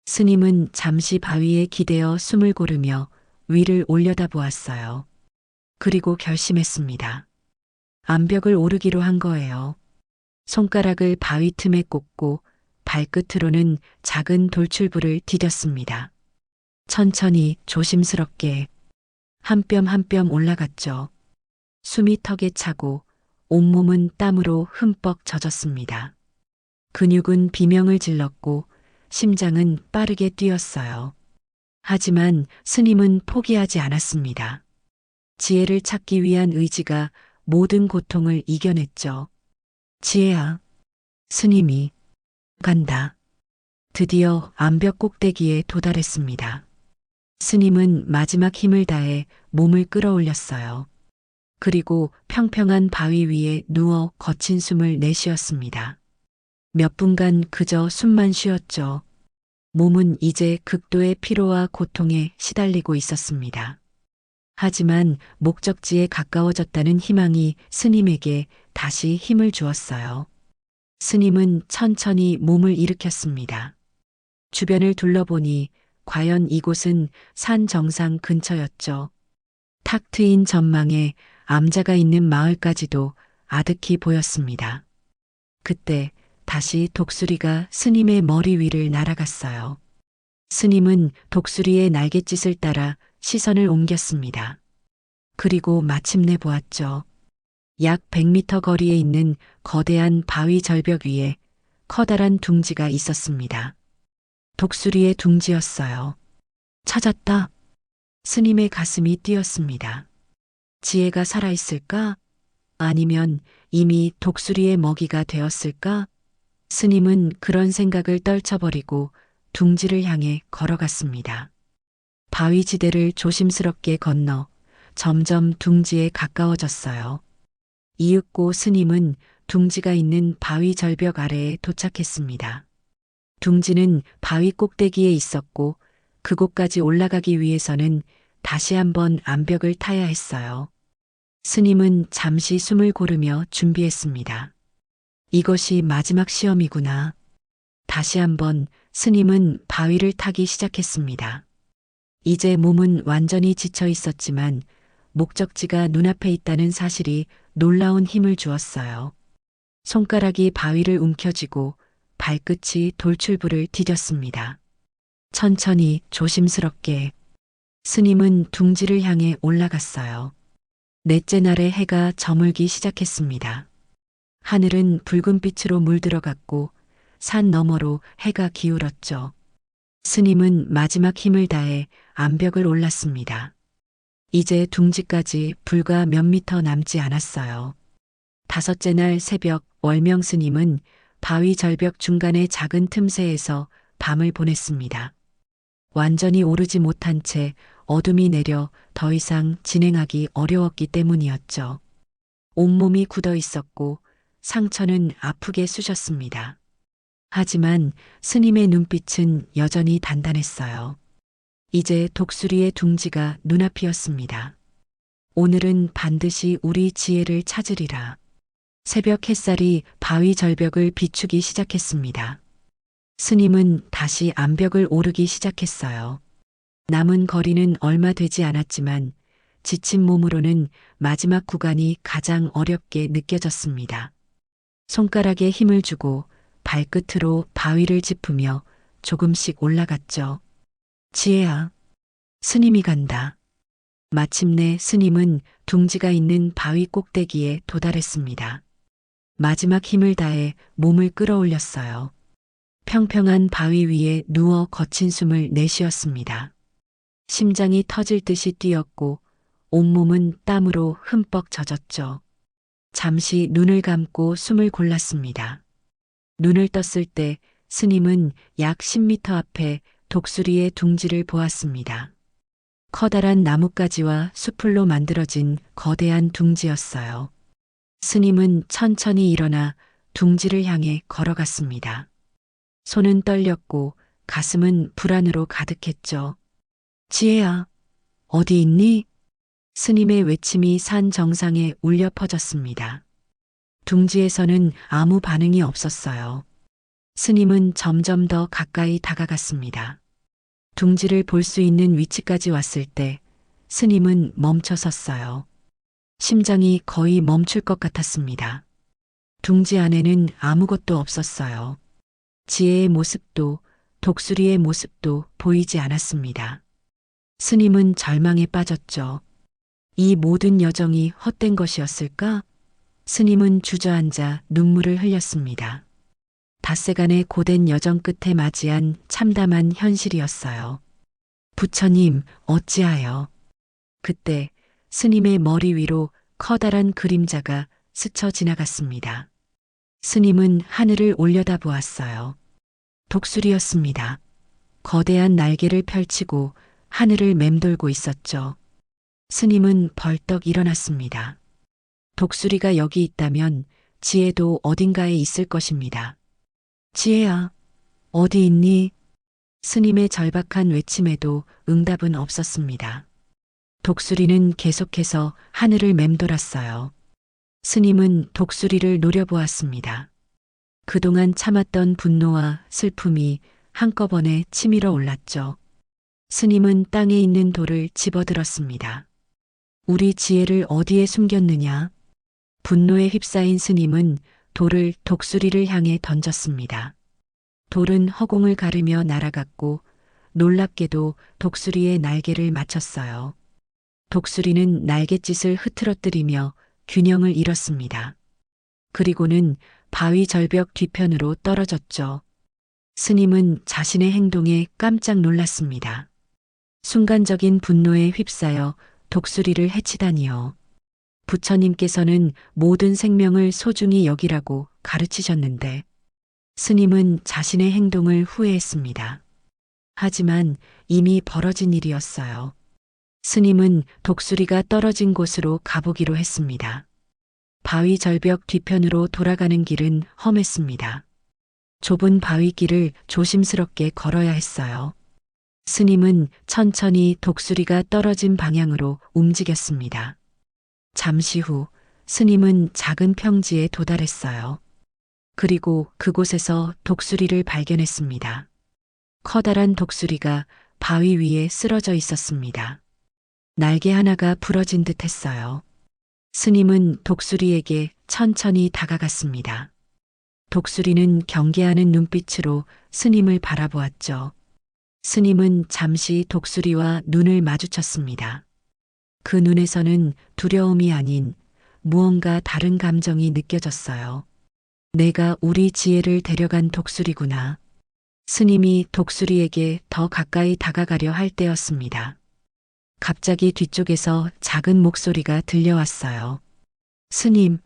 B: 스님은 잠시 바위에 기대어 숨을 고르며 위를 올려다보았어요. 그리고 결심했습니다. 암벽을 오르기로 한 거예요. 손가락을 바위 틈에 꽂고 발끝으로는 작은 돌출부를 디뎠습니다. 천천히 조심스럽게 한 뼘 한 뼘 올라갔죠. 숨이 턱에 차고 온몸은 땀으로 흠뻑 젖었습니다. 근육은 비명을 질렀고 심장은 빠르게 뛰었어요. 하지만 스님은 포기하지 않았습니다. 지혜를 찾기 위한 의지가 모든 고통을 이겨냈죠. 지혜야, 스님이 간다. 드디어 암벽 꼭대기에 도달했습니다. 스님은 마지막 힘을 다해 몸을 끌어올렸어요. 그리고 평평한 바위 위에 누워 거친 숨을 내쉬었습니다. 몇 분간 그저 숨만 쉬었죠. 몸은 이제 극도의 피로와 고통에 시달리고 있었습니다. 하지만 목적지에 가까워졌다는 희망이 스님에게 다시 힘을 주었어요. 스님은 천천히 몸을 일으켰습니다. 주변을 둘러보니 과연 이곳은 산 정상 근처였죠. 탁 트인 전망에 암자가 있는 마을까지도 아득히 보였습니다. 그때 다시 독수리가 스님의 머리 위를 날아갔어요. 스님은 독수리의 날갯짓을 따라 시선을 옮겼습니다. 그리고 마침내 보았죠. 약 100m 거리에 있는 거대한 바위 절벽 위에 커다란 둥지가 있었습니다. 독수리의 둥지였어요. 찾았다. 스님의 가슴이 뛰었습니다. 지혜가 살아있을까? 아니면 이미 독수리의 먹이가 되었을까? 스님은 그런 생각을 떨쳐버리고 둥지를 향해 걸어갔습니다. 바위지대를 조심스럽게 건너 점점 둥지에 가까워졌어요. 이윽고 스님은 둥지가 있는 바위 절벽 아래에 도착했습니다. 둥지는 바위 꼭대기에 있었고 그곳까지 올라가기 위해서는 다시 한번 암벽을 타야 했어요. 스님은 잠시 숨을 고르며 준비했습니다. 이것이 마지막 시험이구나. 다시 한번 스님은 바위를 타기 시작했습니다. 이제 몸은 완전히 지쳐 있었지만 목적지가 눈앞에 있다는 사실이 놀라운 힘을 주었어요. 손가락이 바위를 움켜쥐고 발끝이 돌출부를 디뎠습니다. 천천히 조심스럽게 스님은 둥지를 향해 올라갔어요. 넷째 날에 해가 저물기 시작했습니다. 하늘은 붉은 빛으로 물들어갔고 산 너머로 해가 기울었죠. 스님은 마지막 힘을 다해 암벽을 올랐습니다. 이제 둥지까지 불과 몇 미터 남지 않았어요. 다섯째 날 새벽 월명 스님은 바위 절벽 중간의 작은 틈새에서 밤을 보냈습니다. 완전히 오르지 못한 채 어둠이 내려 더 이상 진행하기 어려웠기 때문이었죠. 온몸이 굳어 있었고 상처는 아프게 쑤셨습니다. 하지만 스님의 눈빛은 여전히 단단했어요. 이제 독수리의 둥지가 눈앞이었습니다. 오늘은 반드시 우리 지혜를 찾으리라. 새벽 햇살이 바위 절벽을 비추기 시작했습니다. 스님은 다시 암벽을 오르기 시작했어요. 남은 거리는 얼마 되지 않았지만 지친 몸으로는 마지막 구간이 가장 어렵게 느껴졌습니다. 손가락에 힘을 주고 발끝으로 바위를 짚으며 조금씩 올라갔죠. 지혜야, 스님이 간다. 마침내 스님은 둥지가 있는 바위 꼭대기에 도달했습니다. 마지막 힘을 다해 몸을 끌어올렸어요. 평평한 바위 위에 누워 거친 숨을 내쉬었습니다. 심장이 터질 듯이 뛰었고 온몸은 땀으로 흠뻑 젖었죠. 잠시 눈을 감고 숨을 골랐습니다. 눈을 떴을 때 스님은 약 10m 앞에 독수리의 둥지를 보았습니다. 커다란 나뭇가지와 수풀로 만들어진 거대한 둥지였어요. 스님은 천천히 일어나 둥지를 향해 걸어갔습니다. 손은 떨렸고 가슴은 불안으로 가득했죠. 지혜야, 어디 있니? 스님의 외침이 산 정상에 울려 퍼졌습니다. 둥지에서는 아무 반응이 없었어요. 스님은 점점 더 가까이 다가갔습니다. 둥지를 볼 수 있는 위치까지 왔을 때 스님은 멈춰 섰어요. 심장이 거의 멈출 것 같았습니다. 둥지 안에는 아무것도 없었어요. 지혜의 모습도 독수리의 모습도 보이지 않았습니다. 스님은 절망에 빠졌죠. 이 모든 여정이 헛된 것이었을까? 스님은 주저앉아 눈물을 흘렸습니다. 닷새간의 고된 여정 끝에 맞이한 참담한 현실이었어요. 부처님, 어찌하여. 그때 스님의 머리 위로 커다란 그림자가 스쳐 지나갔습니다. 스님은 하늘을 올려다 보았어요. 독수리였습니다. 거대한 날개를 펼치고 하늘을 맴돌고 있었죠. 스님은 벌떡 일어났습니다. 독수리가 여기 있다면 지혜도 어딘가에 있을 것입니다. 지혜야, 어디 있니? 스님의 절박한 외침에도 응답은 없었습니다. 독수리는 계속해서 하늘을 맴돌았어요. 스님은 독수리를 노려보았습니다. 그동안 참았던 분노와 슬픔이 한꺼번에 치밀어 올랐죠. 스님은 땅에 있는 돌을 집어들었습니다. 우리 지혜를 어디에 숨겼느냐? 분노에 휩싸인 스님은 돌을 독수리를 향해 던졌습니다. 돌은 허공을 가르며 날아갔고 놀랍게도 독수리의 날개를 맞췄어요. 독수리는 날갯짓을 흐트러뜨리며 균형을 잃었습니다. 그리고는 바위 절벽 뒤편으로 떨어졌죠. 스님은 자신의 행동에 깜짝 놀랐습니다. 순간적인 분노에 휩싸여 독수리를 해치다니요. 부처님께서는 모든 생명을 소중히 여기라고 가르치셨는데 스님은 자신의 행동을 후회했습니다. 하지만 이미 벌어진 일이었어요. 스님은 독수리가 떨어진 곳으로 가보기로 했습니다. 바위 절벽 뒤편으로 돌아가는 길은 험했습니다. 좁은 바위길을 조심스럽게 걸어야 했어요. 스님은 천천히 독수리가 떨어진 방향으로 움직였습니다. 잠시 후 스님은 작은 평지에 도달했어요. 그리고 그곳에서 독수리를 발견했습니다. 커다란 독수리가 바위 위에 쓰러져 있었습니다. 날개 하나가 부러진 듯 했어요. 스님은 독수리에게 천천히 다가갔습니다. 독수리는 경계하는 눈빛으로 스님을 바라보았죠. 스님은 잠시 독수리와 눈을 마주쳤습니다. 그 눈에서는 두려움이 아닌 무언가 다른 감정이 느껴졌어요. 내가 우리 지혜를 데려간 독수리구나. 스님이 독수리에게 더 가까이 다가가려 할 때였습니다. 갑자기 뒤쪽에서 작은 목소리가 들려왔어요. 스님.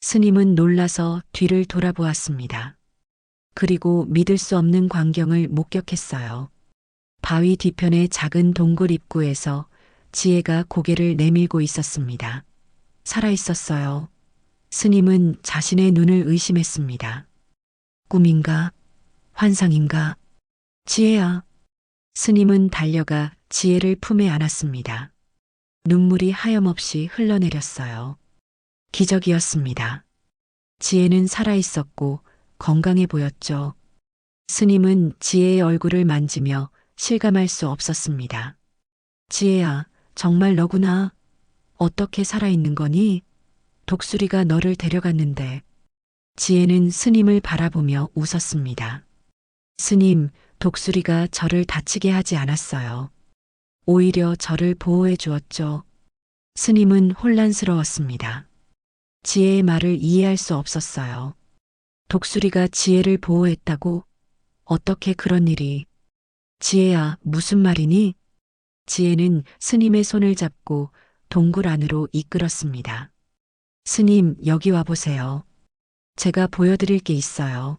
B: 스님은 놀라서 뒤를 돌아보았습니다. 그리고 믿을 수 없는 광경을 목격했어요. 바위 뒤편의 작은 동굴 입구에서 지혜가 고개를 내밀고 있었습니다. 살아있었어요. 스님은 자신의 눈을 의심했습니다. 꿈인가? 환상인가? 지혜야. 스님은 달려가 지혜를 품에 안았습니다. 눈물이 하염없이 흘러내렸어요. 기적이었습니다. 지혜는 살아있었고 건강해 보였죠. 스님은 지혜의 얼굴을 만지며 실감할 수 없었습니다. 지혜야, 정말 너구나. 어떻게 살아있는 거니? 독수리가 너를 데려갔는데. 지혜는 스님을 바라보며 웃었습니다. 스님, 독수리가 저를 다치게 하지 않았어요. 오히려 저를 보호해 주었죠. 스님은 혼란스러웠습니다. 지혜의 말을 이해할 수 없었어요. 독수리가 지혜를 보호했다고? 어떻게 그런 일이? 지혜야, 무슨 말이니? 지혜는 스님의 손을 잡고 동굴 안으로 이끌었습니다. 스님, 여기 와보세요. 제가 보여드릴 게 있어요.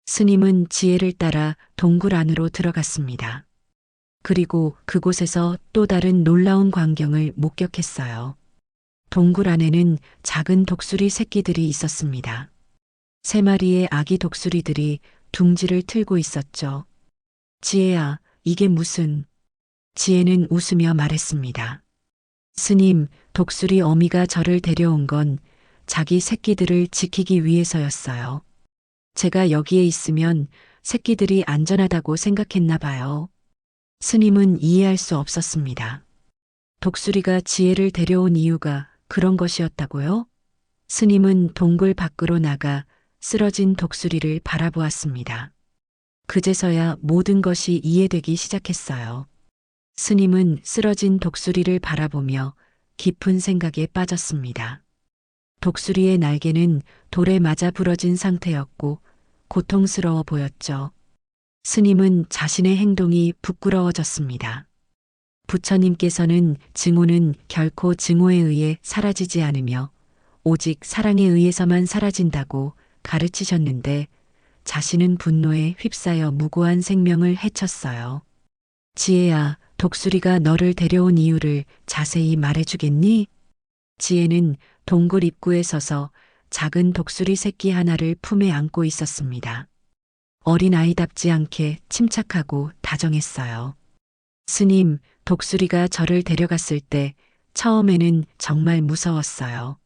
B: 스님은 지혜를 따라 동굴 안으로 들어갔습니다. 그리고 그곳에서 또 다른 놀라운 광경을 목격했어요. 동굴 안에는 작은 독수리 새끼들이 있었습니다. 3마리의 아기 독수리들이 둥지를 틀고 있었죠. 지혜야, 이게 무슨... 지혜는 웃으며 말했습니다. 스님, 독수리 어미가 저를 데려온 건 자기 새끼들을 지키기 위해서였어요. 제가 여기에 있으면 새끼들이 안전하다고 생각했나 봐요. 스님은 이해할 수 없었습니다. 독수리가 지혜를 데려온 이유가 그런 것이었다고요? 스님은 동굴 밖으로 나가 쓰러진 독수리를 바라보았습니다. 그제서야 모든 것이 이해되기 시작했어요. 스님은 쓰러진 독수리를 바라보며 깊은 생각에 빠졌습니다. 독수리의 날개는 돌에 맞아 부러진 상태였고 고통스러워 보였죠. 스님은 자신의 행동이 부끄러워졌습니다. 부처님께서는 증오는 결코 증오에 의해 사라지지 않으며 오직 사랑에 의해서만 사라진다고 가르치셨는데 자신은 분노에 휩싸여 무고한 생명을 해쳤어요. 지혜야, 독수리가 너를 데려온 이유를 자세히 말해주겠니? 지혜는 동굴 입구에 서서 작은 독수리 새끼 하나를 품에 안고 있었습니다. 어린 아이답지 않게 침착하고 다정했어요. 스님, 독수리가 저를 데려갔을 때 처음에는 정말 무서웠어요.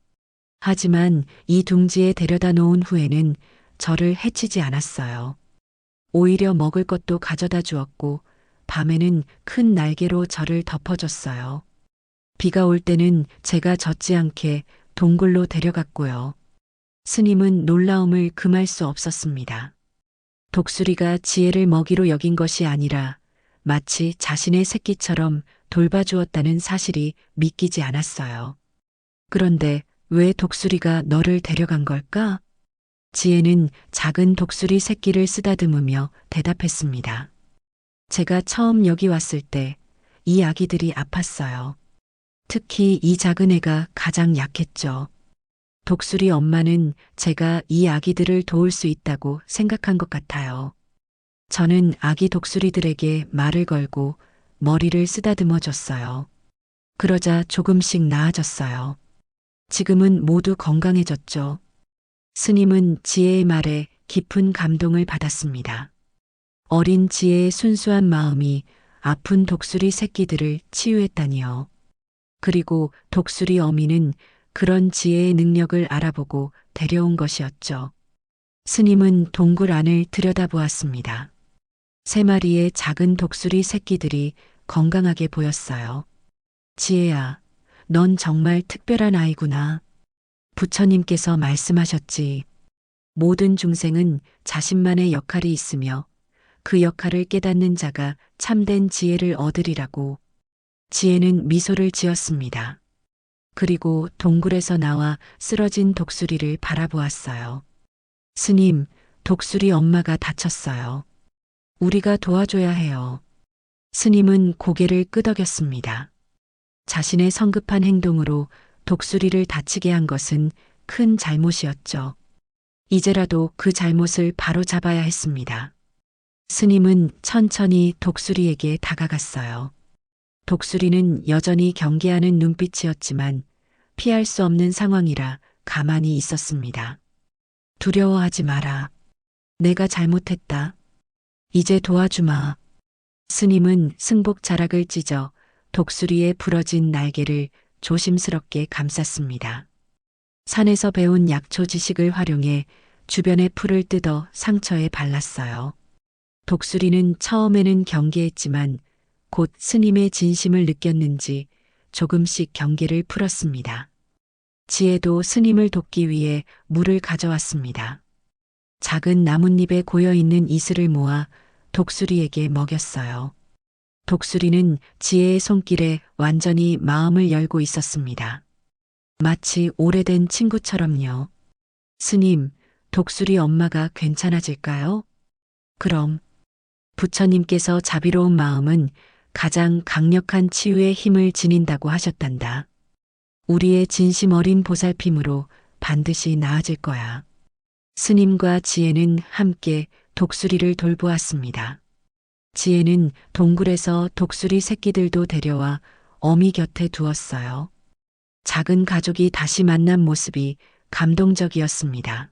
B: 하지만 이 둥지에 데려다 놓은 후에는 저를 해치지 않았어요. 오히려 먹을 것도 가져다 주었고 밤에는 큰 날개로 저를 덮어줬어요. 비가 올 때는 제가 젖지 않게 동굴로 데려갔고요. 스님은 놀라움을 금할 수 없었습니다. 독수리가 지혜를 먹이로 여긴 것이 아니라 마치 자신의 새끼처럼 돌봐주었다는 사실이 믿기지 않았어요. 그런데 왜 독수리가 너를 데려간 걸까? 지혜는 작은 독수리 새끼를 쓰다듬으며 대답했습니다. 제가 처음 여기 왔을 때 이 아기들이 아팠어요. 특히 이 작은 애가 가장 약했죠. 독수리 엄마는 제가 이 아기들을 도울 수 있다고 생각한 것 같아요. 저는 아기 독수리들에게 말을 걸고 머리를 쓰다듬어 줬어요. 그러자 조금씩 나아졌어요. 지금은 모두 건강해졌죠. 스님은 지혜의 말에 깊은 감동을 받았습니다. 어린 지혜의 순수한 마음이 아픈 독수리 새끼들을 치유했다니요. 그리고 독수리 어미는 그런 지혜의 능력을 알아보고 데려온 것이었죠. 스님은 동굴 안을 들여다보았습니다. 3마리의 작은 독수리 새끼들이 건강하게 보였어요. 지혜야, 넌 정말 특별한 아이구나. 부처님께서 말씀하셨지. 모든 중생은 자신만의 역할이 있으며 그 역할을 깨닫는 자가 참된 지혜를 얻으리라고. 지혜는 미소를 지었습니다. 그리고 동굴에서 나와 쓰러진 독수리를 바라보았어요. 스님, 독수리 엄마가 다쳤어요. 우리가 도와줘야 해요. 스님은 고개를 끄덕였습니다. 자신의 성급한 행동으로 독수리를 다치게 한 것은 큰 잘못이었죠. 이제라도 그 잘못을 바로 잡아야 했습니다. 스님은 천천히 독수리에게 다가갔어요. 독수리는 여전히 경계하는 눈빛이었지만 피할 수 없는 상황이라 가만히 있었습니다. 두려워하지 마라. 내가 잘못했다. 이제 도와주마. 스님은 승복 자락을 찢어 독수리의 부러진 날개를 조심스럽게 감쌌습니다. 산에서 배운 약초 지식을 활용해 주변의 풀을 뜯어 상처에 발랐어요. 독수리는 처음에는 경계했지만 곧 스님의 진심을 느꼈는지 조금씩 경계를 풀었습니다. 지혜도 스님을 돕기 위해 물을 가져왔습니다. 작은 나뭇잎에 고여있는 이슬을 모아 독수리에게 먹였어요. 독수리는 지혜의 손길에 완전히 마음을 열고 있었습니다. 마치 오래된 친구처럼요. 스님, 독수리 엄마가 괜찮아질까요? 그럼. 부처님께서 자비로운 마음은 가장 강력한 치유의 힘을 지닌다고 하셨단다. 우리의 진심 어린 보살핌으로 반드시 나아질 거야. 스님과 지혜는 함께 독수리를 돌보았습니다. 지혜는 동굴에서 독수리 새끼들도 데려와 어미 곁에 두었어요. 작은 가족이 다시 만난 모습이 감동적이었습니다.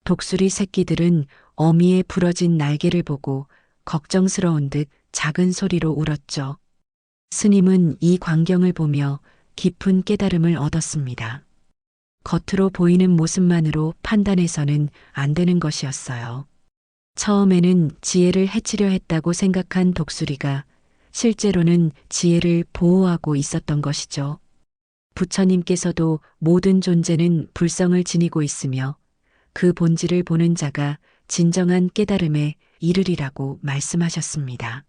B: 독수리 새끼들은 어미의 부러진 날개를 보고 걱정스러운 듯 작은 소리로 울었죠. 스님은 이 광경을 보며 깊은 깨달음을 얻었습니다. 겉으로 보이는 모습만으로 판단해서는 안 되는 것이었어요. 처음에는 지혜를 해치려 했다고 생각한 독수리가 실제로는 지혜를 보호하고 있었던 것이죠. 부처님께서도 모든 존재는 불성을 지니고 있으며 그 본질을 보는 자가 진정한 깨달음에 이르리라고 말씀하셨습니다.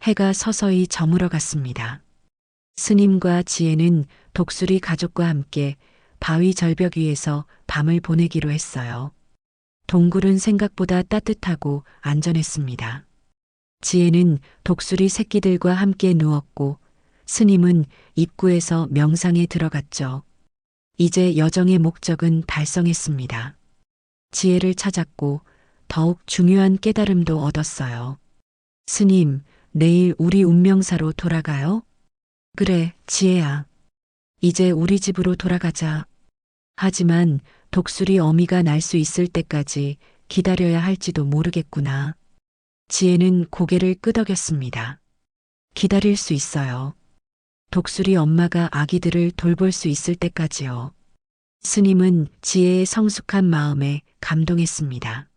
B: 해가 서서히 저물어 갔습니다. 스님과 지혜는 독수리 가족과 함께 바위 절벽 위에서 밤을 보내기로 했어요. 동굴은 생각보다 따뜻하고 안전했습니다. 지혜는 독수리 새끼들과 함께 누웠고 스님은 입구에서 명상에 들어갔죠. 이제 여정의 목적은 달성했습니다. 지혜를 찾았고 더욱 중요한 깨달음도 얻었어요. 스님, 내일 우리 운명사로 돌아가요? 그래, 지혜야. 이제 우리 집으로 돌아가자. 하지만 독수리 어미가 날 수 있을 때까지 기다려야 할지도 모르겠구나. 지혜는 고개를 끄덕였습니다. 기다릴 수 있어요. 독수리 엄마가 아기들을 돌볼 수 있을 때까지요. 스님은 지혜의 성숙한 마음에 감동했습니다.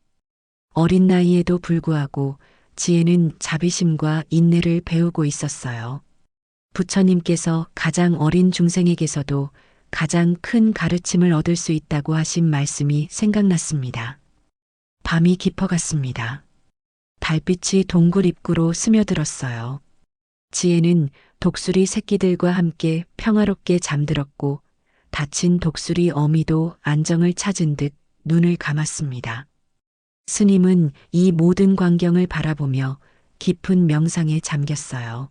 B: 어린 나이에도 불구하고 지혜는 자비심과 인내를 배우고 있었어요. 부처님께서 가장 어린 중생에게서도 가장 큰 가르침을 얻을 수 있다고 하신 말씀이 생각났습니다. 밤이 깊어갔습니다. 달빛이 동굴 입구로 스며들었어요. 지혜는 독수리 새끼들과 함께 평화롭게 잠들었고 다친 독수리 어미도 안정을 찾은 듯 눈을 감았습니다. 스님은 이 모든 광경을 바라보며 깊은 명상에 잠겼어요.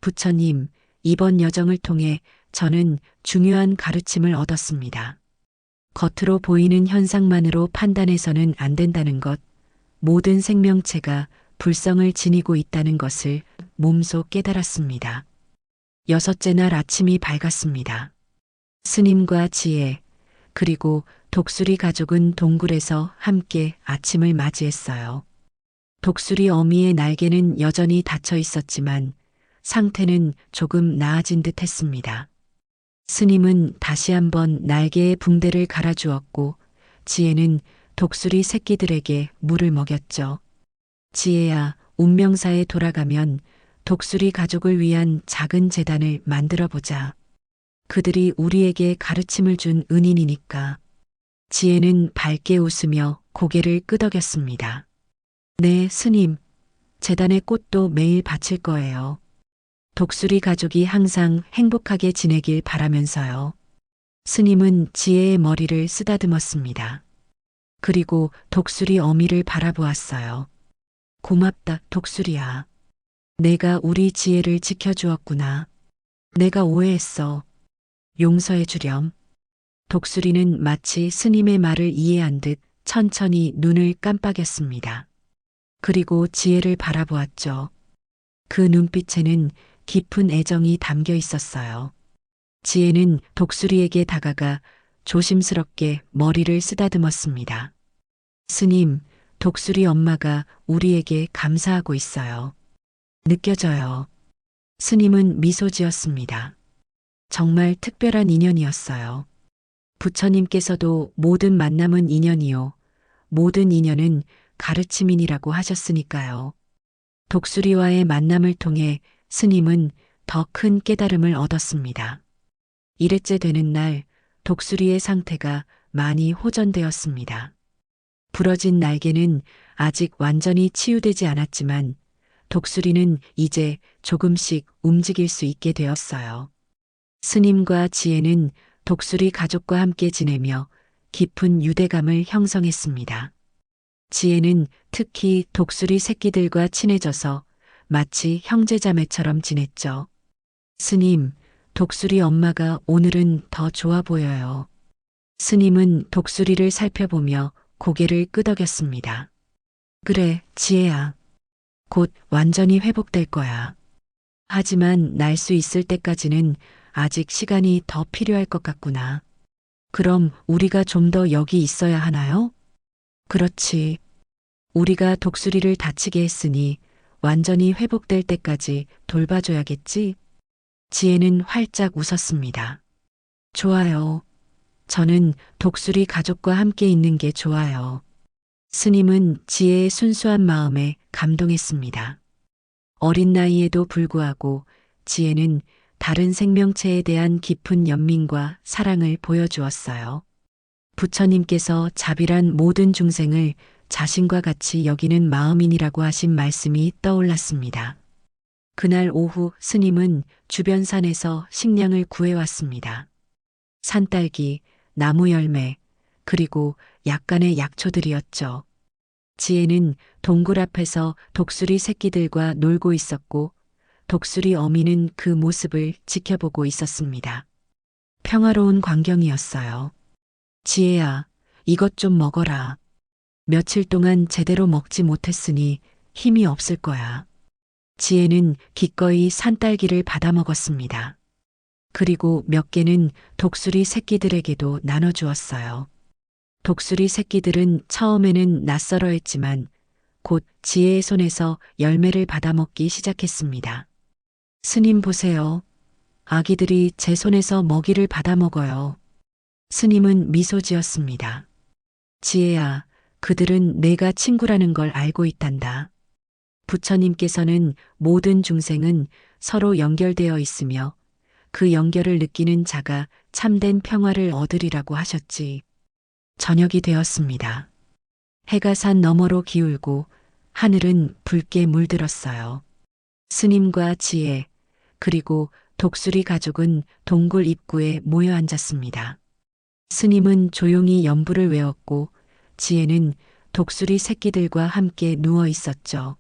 B: 부처님, 이번 여정을 통해 저는 중요한 가르침을 얻었습니다. 겉으로 보이는 현상만으로 판단해서는 안 된다는 것, 모든 생명체가 불성을 지니고 있다는 것을 몸소 깨달았습니다. 여섯째 날 아침이 밝았습니다. 스님과 지혜, 그리고 독수리 가족은 동굴에서 함께 아침을 맞이했어요. 독수리 어미의 날개는 여전히 닫혀 있었지만 상태는 조금 나아진 듯 했습니다. 스님은 다시 한번 날개의 붕대를 갈아주었고 지혜는 독수리 새끼들에게 물을 먹였죠. 지혜야, 운명사에 돌아가면 독수리 가족을 위한 작은 재단을 만들어 보자. 그들이 우리에게 가르침을 준 은인이니까. 지혜는 밝게 웃으며 고개를 끄덕였습니다. 네, 스님. 재단의 꽃도 매일 바칠 거예요. 독수리 가족이 항상 행복하게 지내길 바라면서요. 스님은 지혜의 머리를 쓰다듬었습니다. 그리고 독수리 어미를 바라보았어요. 고맙다, 독수리야. 내가 우리 지혜를 지켜주었구나. 내가 오해했어. 용서해 주렴. 독수리는 마치 스님의 말을 이해한 듯 천천히 눈을 깜빡였습니다. 그리고 지혜를 바라보았죠. 그 눈빛에는 깊은 애정이 담겨 있었어요. 지혜는 독수리에게 다가가 조심스럽게 머리를 쓰다듬었습니다. 스님, 독수리 엄마가 우리에게 감사하고 있어요. 느껴져요. 스님은 미소 지었습니다. 정말 특별한 인연이었어요. 부처님께서도 모든 만남은 인연이요. 모든 인연은 가르침이니라고 하셨으니까요. 독수리와의 만남을 통해 스님은 더 큰 깨달음을 얻었습니다. 일회째 되는 날 독수리의 상태가 많이 호전되었습니다. 부러진 날개는 아직 완전히 치유되지 않았지만 독수리는 이제 조금씩 움직일 수 있게 되었어요. 스님과 지혜는 독수리 가족과 함께 지내며 깊은 유대감을 형성했습니다. 지혜는 특히 독수리 새끼들과 친해져서 마치 형제자매처럼 지냈죠. 스님, 독수리 엄마가 오늘은 더 좋아 보여요. 스님은 독수리를 살펴보며 고개를 끄덕였습니다. 그래, 지혜야. 곧 완전히 회복될 거야. 하지만 날 수 있을 때까지는 아직 시간이 더 필요할 것 같구나. 그럼 우리가 좀 더 여기 있어야 하나요? 그렇지. 우리가 독수리를 다치게 했으니 완전히 회복될 때까지 돌봐줘야겠지? 지혜는 활짝 웃었습니다. 좋아요. 저는 독수리 가족과 함께 있는 게 좋아요. 스님은 지혜의 순수한 마음에 감동했습니다. 어린 나이에도 불구하고 지혜는 다른 생명체에 대한 깊은 연민과 사랑을 보여주었어요. 부처님께서 자비란 모든 중생을 자신과 같이 여기는 마음이니라고 하신 말씀이 떠올랐습니다. 그날 오후 스님은 주변 산에서 식량을 구해왔습니다. 산딸기, 나무 열매, 그리고 약간의 약초들이었죠. 지혜는 동굴 앞에서 독수리 새끼들과 놀고 있었고 독수리 어미는 그 모습을 지켜보고 있었습니다. 평화로운 광경이었어요. 지혜야, 이것 좀 먹어라. 며칠 동안 제대로 먹지 못했으니 힘이 없을 거야. 지혜는 기꺼이 산딸기를 받아 먹었습니다. 그리고 몇 개는 독수리 새끼들에게도 나눠주었어요. 독수리 새끼들은 처음에는 낯설어 했지만 곧 지혜의 손에서 열매를 받아 먹기 시작했습니다. 스님 보세요. 아기들이 제 손에서 먹이를 받아 먹어요. 스님은 미소 지었습니다. 지혜야, 그들은 내가 친구라는 걸 알고 있단다. 부처님께서는 모든 중생은 서로 연결되어 있으며 그 연결을 느끼는 자가 참된 평화를 얻으리라고 하셨지. 저녁이 되었습니다. 해가 산 너머로 기울고 하늘은 붉게 물들었어요. 스님과 지혜, 그리고 독수리 가족은 동굴 입구에 모여 앉았습니다. 스님은 조용히 연부를 외웠고 지혜는 독수리 새끼들과 함께 누워 있었죠.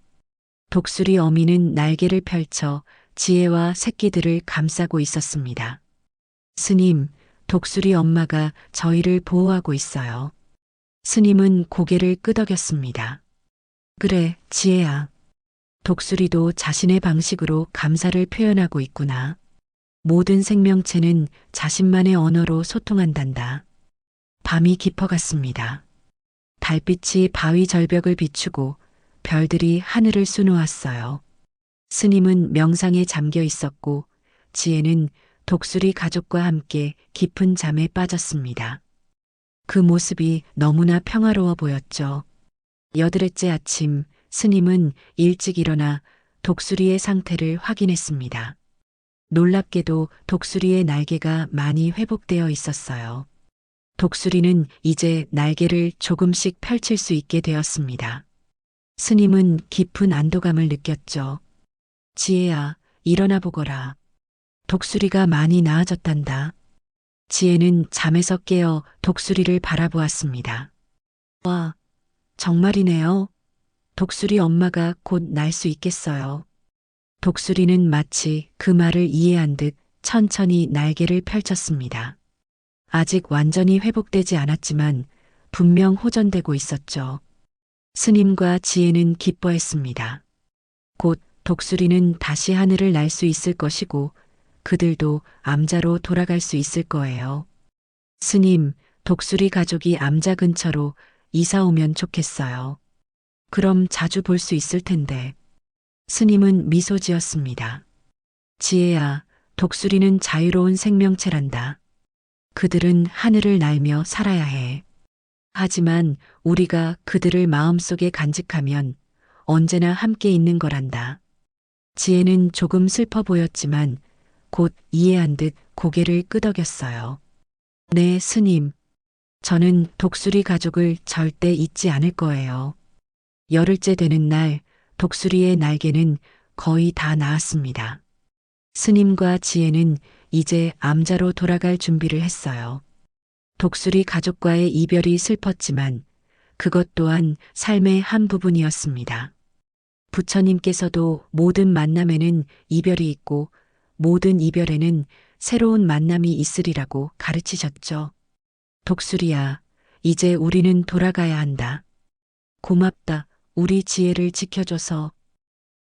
B: 독수리 어미는 날개를 펼쳐 지혜와 새끼들을 감싸고 있었습니다. 스님, 독수리 엄마가 저희를 보호하고 있어요. 스님은 고개를 끄덕였습니다. 그래, 지혜야. 독수리도 자신의 방식으로 감사를 표현하고 있구나. 모든 생명체는 자신만의 언어로 소통한단다. 밤이 깊어갔습니다. 달빛이 바위 절벽을 비추고 별들이 하늘을 수놓았어요. 스님은 명상에 잠겨 있었고 지혜는 독수리 가족과 함께 깊은 잠에 빠졌습니다. 그 모습이 너무나 평화로워 보였죠. 여드레째 아침, 스님은 일찍 일어나 독수리의 상태를 확인했습니다. 놀랍게도 독수리의 날개가 많이 회복되어 있었어요. 독수리는 이제 날개를 조금씩 펼칠 수 있게 되었습니다. 스님은 깊은 안도감을 느꼈죠. 지혜야, 일어나 보거라. 독수리가 많이 나아졌단다. 지혜는 잠에서 깨어 독수리를 바라보았습니다. 와, 정말이네요. 독수리 엄마가 곧 날 수 있겠어요. 독수리는 마치 그 말을 이해한 듯 천천히 날개를 펼쳤습니다. 아직 완전히 회복되지 않았지만 분명 호전되고 있었죠. 스님과 지혜는 기뻐했습니다. 곧 독수리는 다시 하늘을 날 수 있을 것이고 그들도 암자로 돌아갈 수 있을 거예요. 스님, 독수리 가족이 암자 근처로 이사 오면 좋겠어요. 그럼 자주 볼 수 있을 텐데. 스님은 미소 지었습니다. 지혜야, 독수리는 자유로운 생명체란다. 그들은 하늘을 날며 살아야 해. 하지만 우리가 그들을 마음속에 간직하면 언제나 함께 있는 거란다. 지혜는 조금 슬퍼 보였지만 곧 이해한 듯 고개를 끄덕였어요. 네, 스님. 저는 독수리 가족을 절대 잊지 않을 거예요. 열흘째 되는 날, 독수리의 날개는 거의 다 나았습니다. 스님과 지혜는 이제 암자로 돌아갈 준비를 했어요. 독수리 가족과의 이별이 슬펐지만 그것 또한 삶의 한 부분이었습니다. 부처님께서도 모든 만남에는 이별이 있고 모든 이별에는 새로운 만남이 있으리라고 가르치셨죠. 독수리야, 이제 우리는 돌아가야 한다. 고맙다, 우리 지혜를 지켜줘서.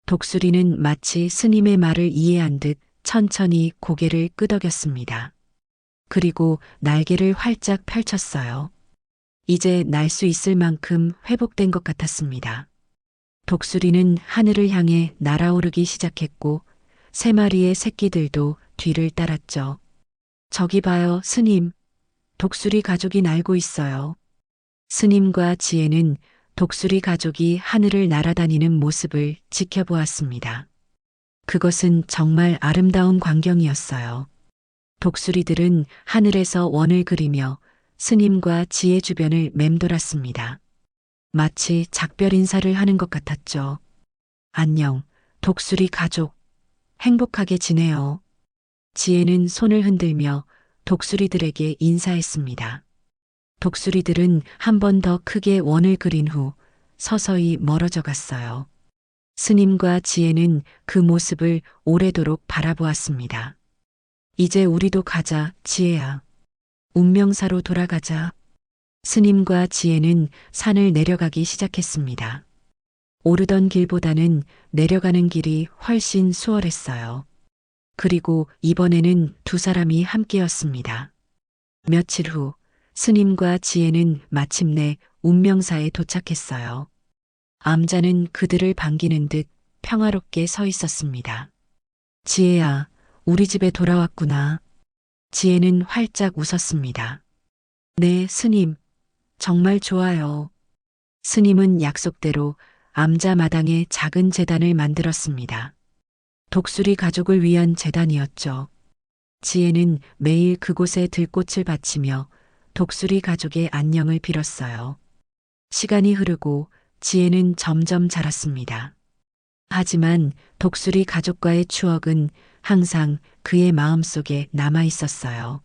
B: 독수리는 마치 스님의 말을 이해한 듯 천천히 고개를 끄덕였습니다. 그리고 날개를 활짝 펼쳤어요. 이제 날 수 있을 만큼 회복된 것 같았습니다. 독수리는 하늘을 향해 날아오르기 시작했고 3마리의 새끼들도 뒤를 따랐죠. 저기 봐요, 스님. 독수리 가족이 날고 있어요. 스님과 지혜는 독수리 가족이 하늘을 날아다니는 모습을 지켜보았습니다. 그것은 정말 아름다운 광경이었어요. 독수리들은 하늘에서 원을 그리며 스님과 지혜 주변을 맴돌았습니다. 마치 작별 인사를 하는 것 같았죠. 안녕, 독수리 가족. 행복하게 지내요. 지혜는 손을 흔들며 독수리들에게 인사했습니다. 독수리들은 한 번 더 크게 원을 그린 후 서서히 멀어져 갔어요. 스님과 지혜는 그 모습을 오래도록 바라보았습니다. 이제 우리도 가자, 지혜야. 운명사로 돌아가자. 스님과 지혜는 산을 내려가기 시작했습니다. 오르던 길보다는 내려가는 길이 훨씬 수월했어요. 그리고 이번에는 두 사람이 함께였습니다. 며칠 후 스님과 지혜는 마침내 운명사에 도착했어요. 암자는 그들을 반기는 듯 평화롭게 서 있었습니다. 지혜야, 우리 집에 돌아왔구나. 지혜는 활짝 웃었습니다. 네, 스님. 정말 좋아요. 스님은 약속대로 암자 마당에 작은 제단을 만들었습니다. 독수리 가족을 위한 제단이었죠. 지혜는 매일 그곳에 들꽃을 바치며 독수리 가족의 안녕을 빌었어요. 시간이 흐르고 지혜는 점점 자랐습니다. 하지만 독수리 가족과의 추억은 항상 그의 마음속에 남아 있었어요.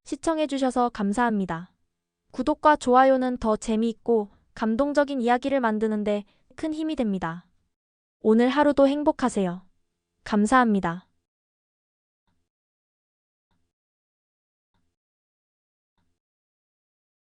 D: 시청해주셔서 감사합니다. 구독과 좋아요는 더 재미있고 감동적인 이야기를 만드는데 큰 힘이 됩니다. 오늘 하루도 행복하세요. 감사합니다.